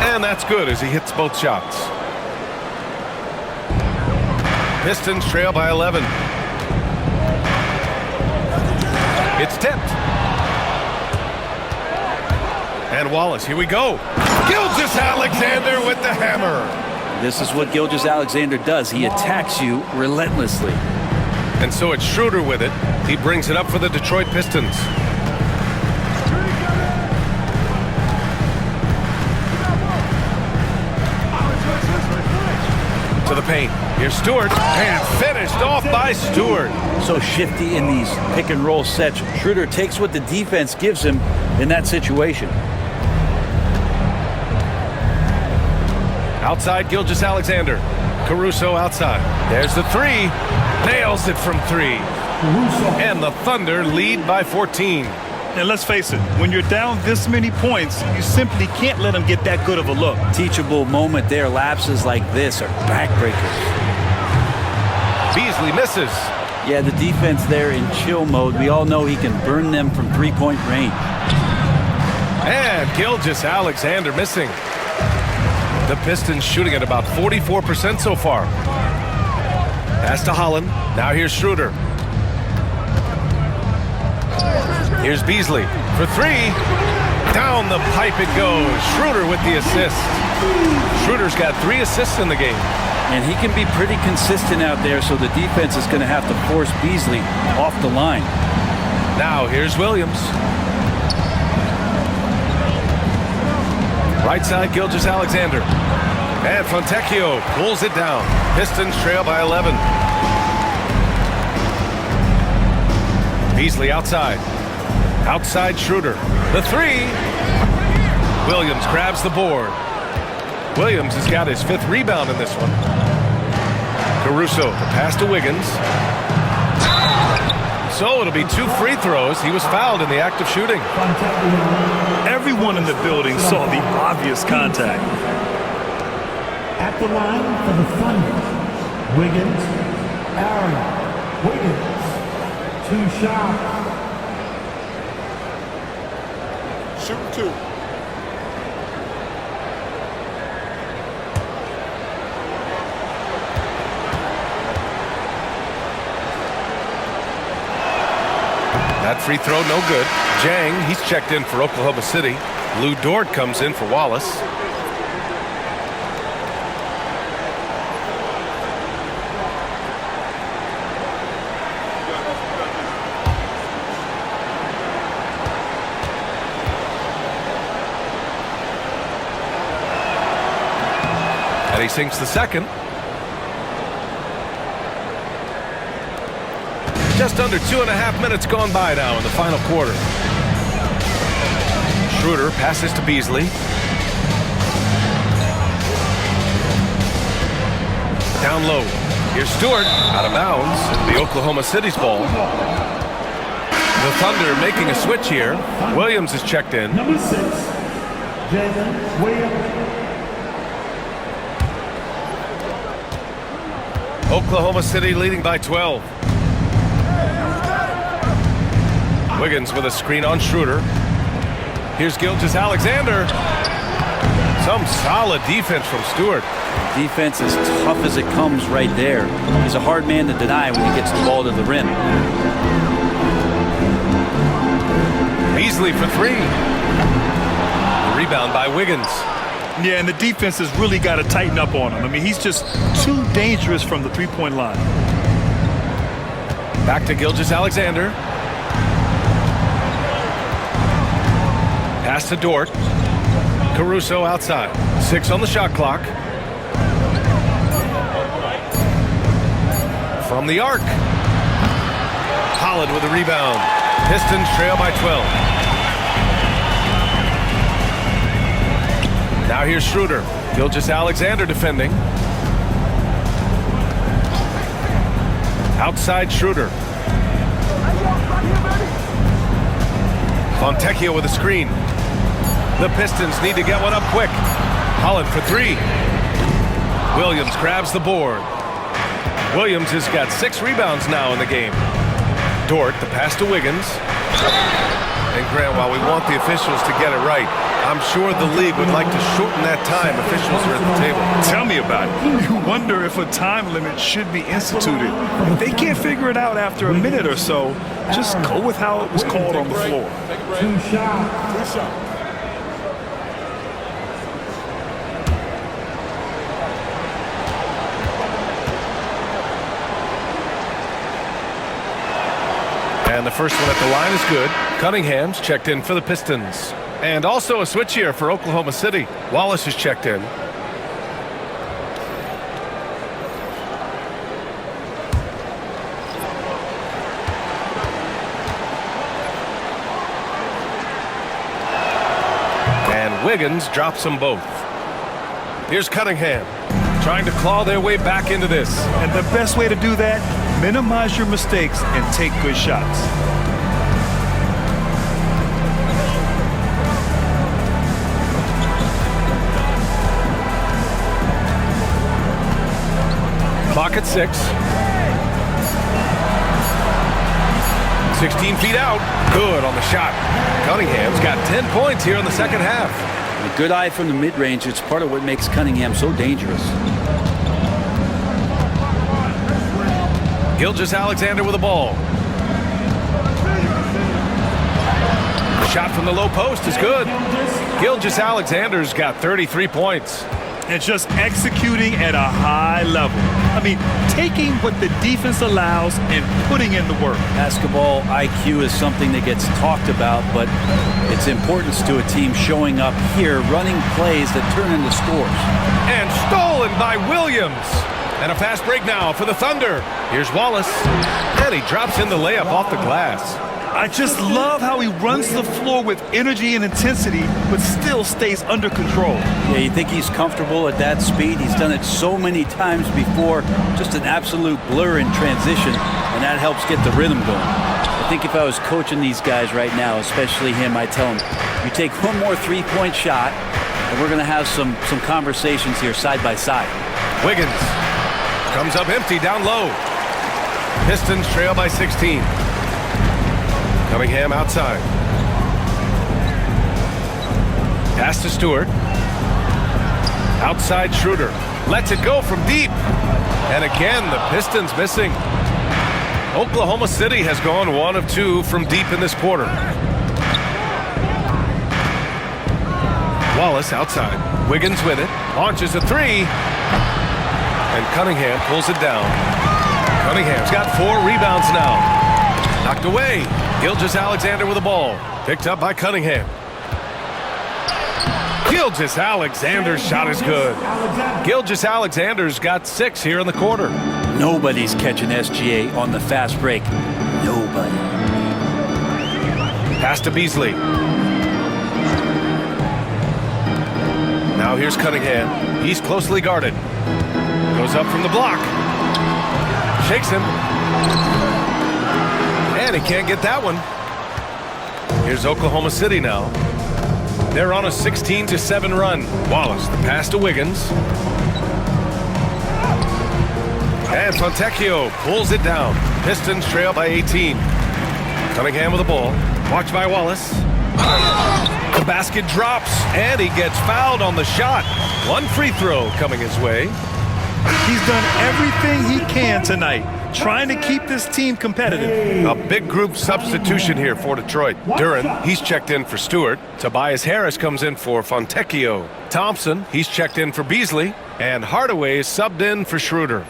And that's good as he hits both shots. Pistons trail by 11. It's tipped. And Wallace, here we go. Gilgeous-Alexander with the hammer. This is what Gilgeous-Alexander does. He attacks you relentlessly. And so it's Schroeder with it. He brings it up for the Detroit Pistons. To the paint. Here's Stewart. And finished off by Stewart. So shifty in these pick and roll sets. Schroeder takes what the defense gives him in that situation. Outside Gilgeous-Alexander. Caruso outside. There's the three. Nails it from three. And the Thunder lead by 14. And let's face it, when you're down this many points, you simply can't let them get that good of a look. Teachable moment there. Lapses like this are backbreakers. Beasley misses. Yeah, the defense there in chill mode. We all know he can burn them from three-point range. And Gilgeous-Alexander missing. The Pistons shooting at about 44% so far. Pass to Holland. Now here's Schroeder. Here's Beasley for three. Down the pipe it goes. Schroeder with the assist. Schroeder's got 3 assists in the game. And he can be pretty consistent out there, so the defense is going to have to force Beasley off the line. Now here's Williams. Right side, Gilgeous-Alexander. And Fontecchio pulls it down. Pistons trail by 11. Beasley outside. Outside Schroeder. The three. Williams grabs the board. Williams has got his 5th rebound in this one. Caruso, the pass to Wiggins. So it'll be 2 free throws. He was fouled in the act of shooting. Everyone in the building saw the obvious contact. At the line for the Thunder, Wiggins, Aaron, Wiggins, 2 shots. Shoot 2. That free throw no good. Jang, he's checked in for Oklahoma City. Lou Dort comes in for Wallace. And he sinks the second. Just under 2.5 minutes gone by now in the final quarter. Schroeder passes to Beasley. Down low. Here's Stewart out of bounds. The Oklahoma City's ball. The Thunder making a switch here. Williams is checked in. Number 6, Jalen Williams. Oklahoma City leading by 12. Wiggins with a screen on Schroeder. Here's Gilgeous-Alexander. Some solid defense from Stewart. Defense as tough as it comes right there. He's a hard man to deny when he gets the ball to the rim. Beasley for 3. The rebound by Wiggins. Yeah, and the defense has really got to tighten up on him. I mean, he's just too dangerous from the three-point line. Back to Gilgeous-Alexander. Pass to Dort. Caruso outside. 6 on the shot clock. From the arc. Holland with a rebound. Pistons trail by 12. Now here's Schroeder. Gilgeous-Alexander defending. Outside Schroeder. Fontecchio with a screen. The Pistons need to get one up quick. Holland for three. Williams grabs the board. Williams has got 6 rebounds now in the game. Dort, the pass to Wiggins. And Grant, while we want the officials to get it right, I'm sure the league would like to shorten that time officials are at the table. Tell me about it. You wonder if a time limit should be instituted. If they can't figure it out after a minute or so, just go with how it was called on the floor. 2 shots. And the first one at the line is good. Cunningham's checked in for the Pistons. And also a switch here for Oklahoma City. Wallace is checked in. And Wiggins drops them both. Here's Cunningham trying to claw their way back into this. And the best way to do that, minimize your mistakes and take good shots. Clock at 6. 16 feet out. Good on the shot. Cunningham's got 10 points here in the second half. A good eye from the mid-range. It's part of what makes Cunningham so dangerous. Gilgeous-Alexander with the ball. The shot from the low post is good. Gilgeous-Alexander's got 33 points. And just executing at a high level. I mean, taking what the defense allows and putting in the work. Basketball IQ is something that gets talked about, but its importance to a team showing up here, running plays that turn into scores. And stolen by Williams. And a fast break now for the Thunder. Here's Wallace. And he drops in the layup off the glass. I just love how he runs the floor with energy and intensity, but still stays under control. Yeah, you think he's comfortable at that speed? He's done it so many times before. Just an absolute blur in transition, and that helps get the rhythm going. I think if I was coaching these guys right now, especially him, I'd tell him, you take one more three-point shot, and we're going to have some conversations here side by side. Wiggins comes up empty down low. Pistons trail by 16. Cunningham outside. Pass to Stewart. Outside Schroeder. Lets it go from deep. And again, the Pistons missing. Oklahoma City has gone 1 of 2 from deep in this quarter. Wallace outside. Wiggins with it. Launches a 3. And Cunningham pulls it down. Cunningham's got 4 rebounds now. Knocked away. Gilgeous-Alexander with the ball. Picked up by Cunningham. Gilgeous-Alexander's shot is good. Gilgeous-Alexander's got 6 here in the quarter. Nobody's catching SGA on the fast break. Nobody. Pass to Beasley. Now here's Cunningham. He's closely guarded. Goes up from the block. Shakes him. And he can't get that one. Here's Oklahoma City now. They're on a 16-7 run. Wallace, the pass to Wiggins. And Fontecchio pulls it down. Pistons trail by 18. Cunningham with the ball. Watched by Wallace. The basket drops, and he gets fouled on the shot. 1 free throw coming his way. He's done everything he can tonight, trying to keep this team competitive. A big group substitution here for Detroit. Duren, he's checked in for Stewart. Tobias Harris comes in for Fontecchio. Thompson, he's checked in for Beasley. And Hardaway is subbed in for Schroeder.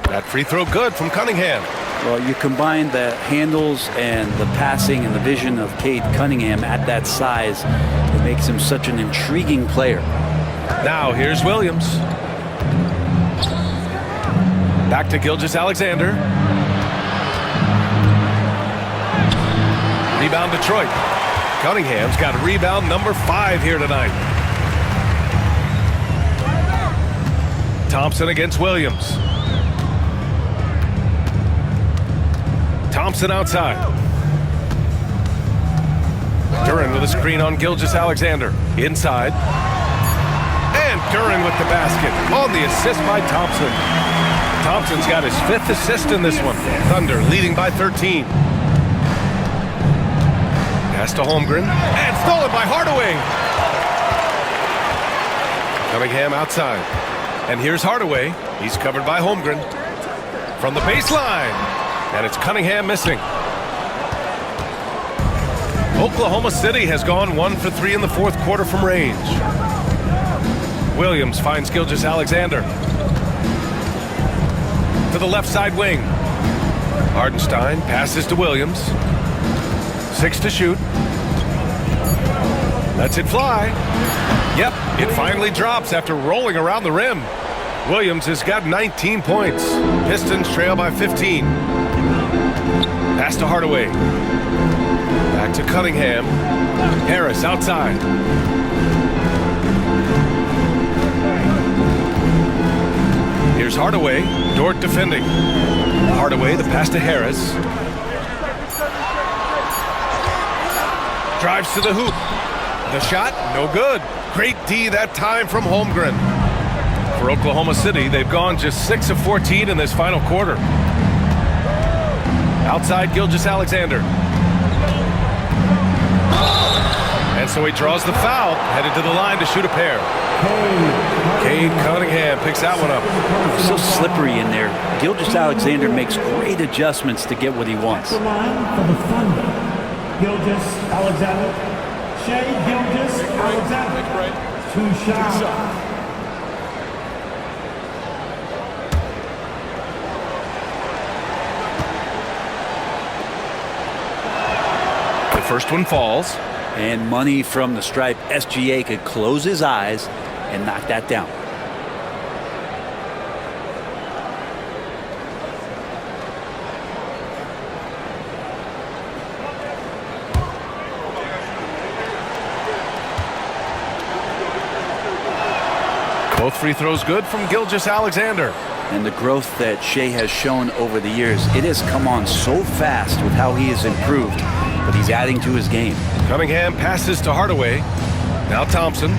That free throw good from Cunningham. Well, you combine the handles and the passing and the vision of Cade Cunningham at that size, it makes him such an intriguing player. Now here's Williams. Back to Gilgeous-Alexander. Rebound Detroit. Cunningham's got rebound number 5 here tonight. Thompson against Williams. Thompson outside. Duren with a screen on Gilgeous-Alexander. Inside. And Duren with the basket. On the assist by Thompson. Thompson's got his 5th assist in this one. Thunder leading by 13. Pass to Holmgren. And stolen by Hardaway. Cunningham outside. And here's Hardaway. He's covered by Holmgren. From the baseline. And it's Cunningham missing. Oklahoma City has gone 1 for 3 in the 4th quarter from range. Williams finds Gilgeous-Alexander. To the left side wing. Hardenstein passes to Williams. 6 to shoot. Lets it fly. Yep, it finally drops after rolling around the rim. Williams has got 19 points. Pistons trail by 15. Pass to Hardaway. Back to Cunningham. Harris outside. Here's Hardaway. Dort defending. Hardaway, the pass to Harris. Drives to the hoop. The shot, no good. Great D that time from Holmgren. For Oklahoma City, they've gone just 6 of 14 in this final quarter. Outside Gilgeous-Alexander. And so he draws the foul, headed to the line to shoot a pair. Cade Cunningham picks that one up. So slippery in there. Gilgeous-Alexander makes great adjustments to get what he wants. The line for the Thunder. Gilgeous-Alexander. Shai Gilgeous-Alexander. 2 shots. The first one falls. And money from the stripe. SGA could close his eyes and knock that down. Both free throws good from Gilgeous-Alexander. And the growth that Shai has shown over the years, it has come on so fast with how he has improved, but he's adding to his game. Cunningham passes to Hardaway. Now Thompson.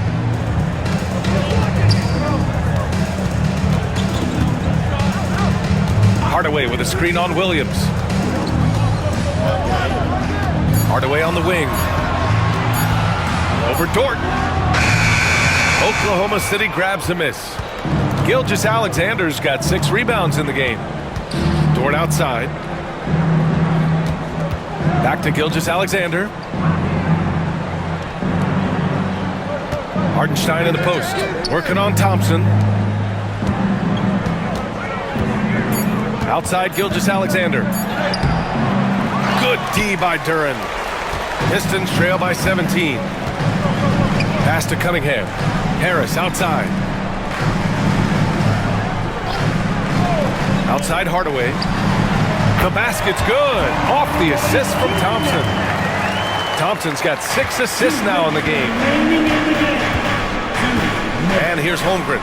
Hardaway with a screen on Williams. Hardaway on the wing. Over Dort. Oklahoma City grabs a miss. Gilgeous-Alexander's got 6 rebounds in the game. Dort outside. Back to Gilgeous-Alexander. Hardenstein in the post. Working on Thompson. Outside Gilgeous-Alexander. Good D by Duren. Pistons trail by 17. Pass to Cunningham. Harris outside. Outside Hardaway. The basket's good. Off the assist from Thompson. Thompson's got 6 assists now in the game. And here's Holmgren.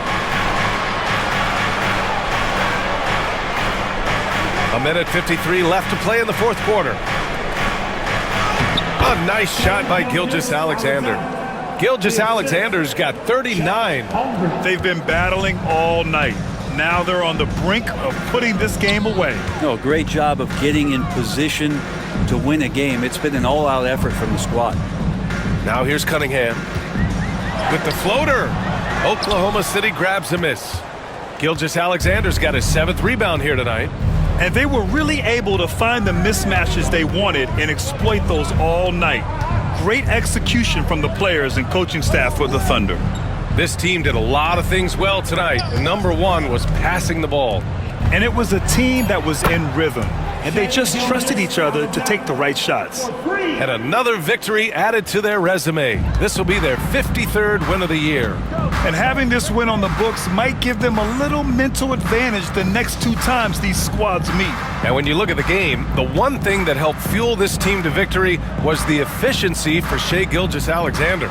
A minute 53 left to play in the 4th quarter. A nice shot by Gilgeous-Alexander. Gilgeous-Alexander's got 39. They've been battling all night. Now they're on the brink of putting this game away. No, great job of getting in position to win a game. It's been an all-out effort from the squad. Now here's Cunningham. With the floater. Oklahoma City grabs a miss. Gilgeous-Alexander's got his 7th rebound here tonight. And they were really able to find the mismatches they wanted and exploit those all night. Great execution from the players and coaching staff for the Thunder. This team did a lot of things well tonight. Number 1 was passing the ball. And it was a team that was in rhythm. and they just trusted each other to take the right shots. And another victory added to their resume. This will be their 53rd win of the year. And having this win on the books might give them a little mental advantage the next 2 times these squads meet. And when you look at the game, the one thing that helped fuel this team to victory was the efficiency for Shai Gilgeous-Alexander.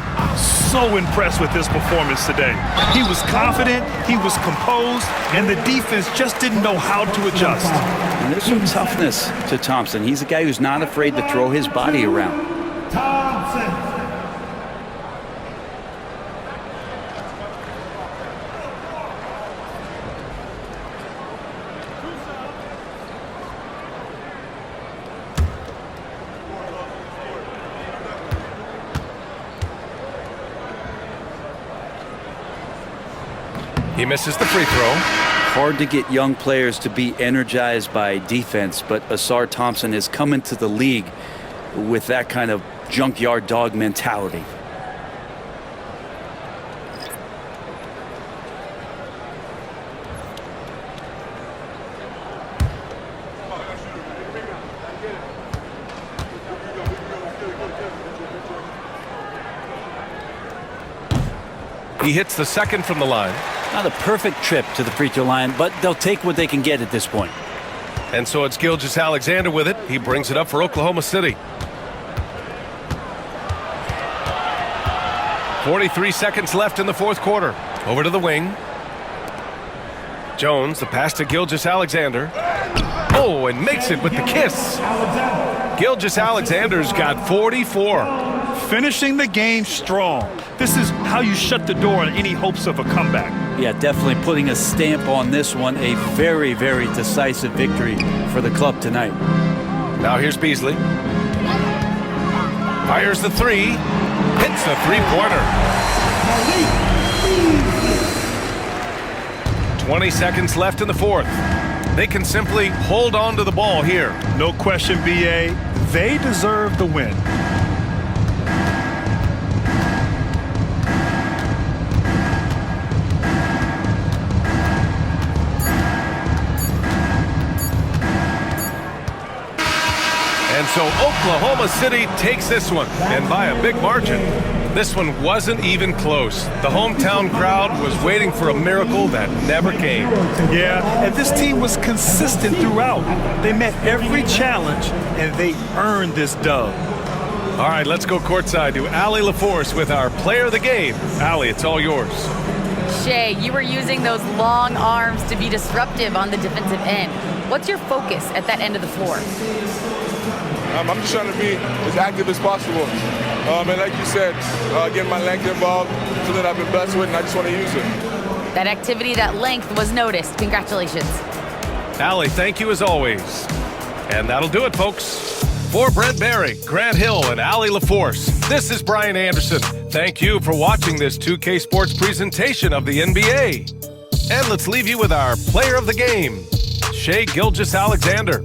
So impressed with his performance today. He was confident, he was composed, and the defense just didn't know how to adjust. And there's some toughness to Thompson. He's a guy who's not afraid to throw his body around. Thompson. He misses the free throw. Hard to get young players to be energized by defense, but Ausar Thompson has come into the league with that kind of junkyard dog mentality. He hits the second from the line. Not a perfect trip to the free throw line, but they'll take what they can get at this point. And so it's Gilgeous-Alexander with it. He brings it up for Oklahoma City. 43 seconds left in the fourth quarter. Over to the wing. Jones, the pass to Gilgeous-Alexander. Oh, and makes it with the kiss. Gilgeous-Alexander's got 44. Finishing the game strong. This is how you shut the door on any hopes of a comeback. Yeah, definitely putting a stamp on this one. A very, very decisive victory for the club tonight. Now here's Beasley. Fires the three. Hits the three-pointer. 20 seconds left in the fourth. They can simply hold on to the ball here. No question, BA. They deserve the win. And so Oklahoma City takes this one, and by a big margin. This one wasn't even close. The hometown crowd was waiting for a miracle that never came. Yeah, and this team was consistent throughout. They met every challenge, and they earned this dub. All right, let's go courtside to Allie LaForce with our player of the game. Allie, it's all yours. Shai, you were using those long arms to be disruptive on the defensive end. What's your focus at that end of the floor? I'm just trying to be as active as possible. And like you said, getting my length involved, something I've been blessed with, and I just want to use it. That activity, that length was noticed. Congratulations. Allie, thank you as always. And that'll do it, folks. For Brent Barry, Grant Hill, and Allie LaForce, this is Brian Anderson. Thank you for watching this 2K Sports presentation of the NBA. And let's leave you with our player of the game, Shai Gilgeous-Alexander.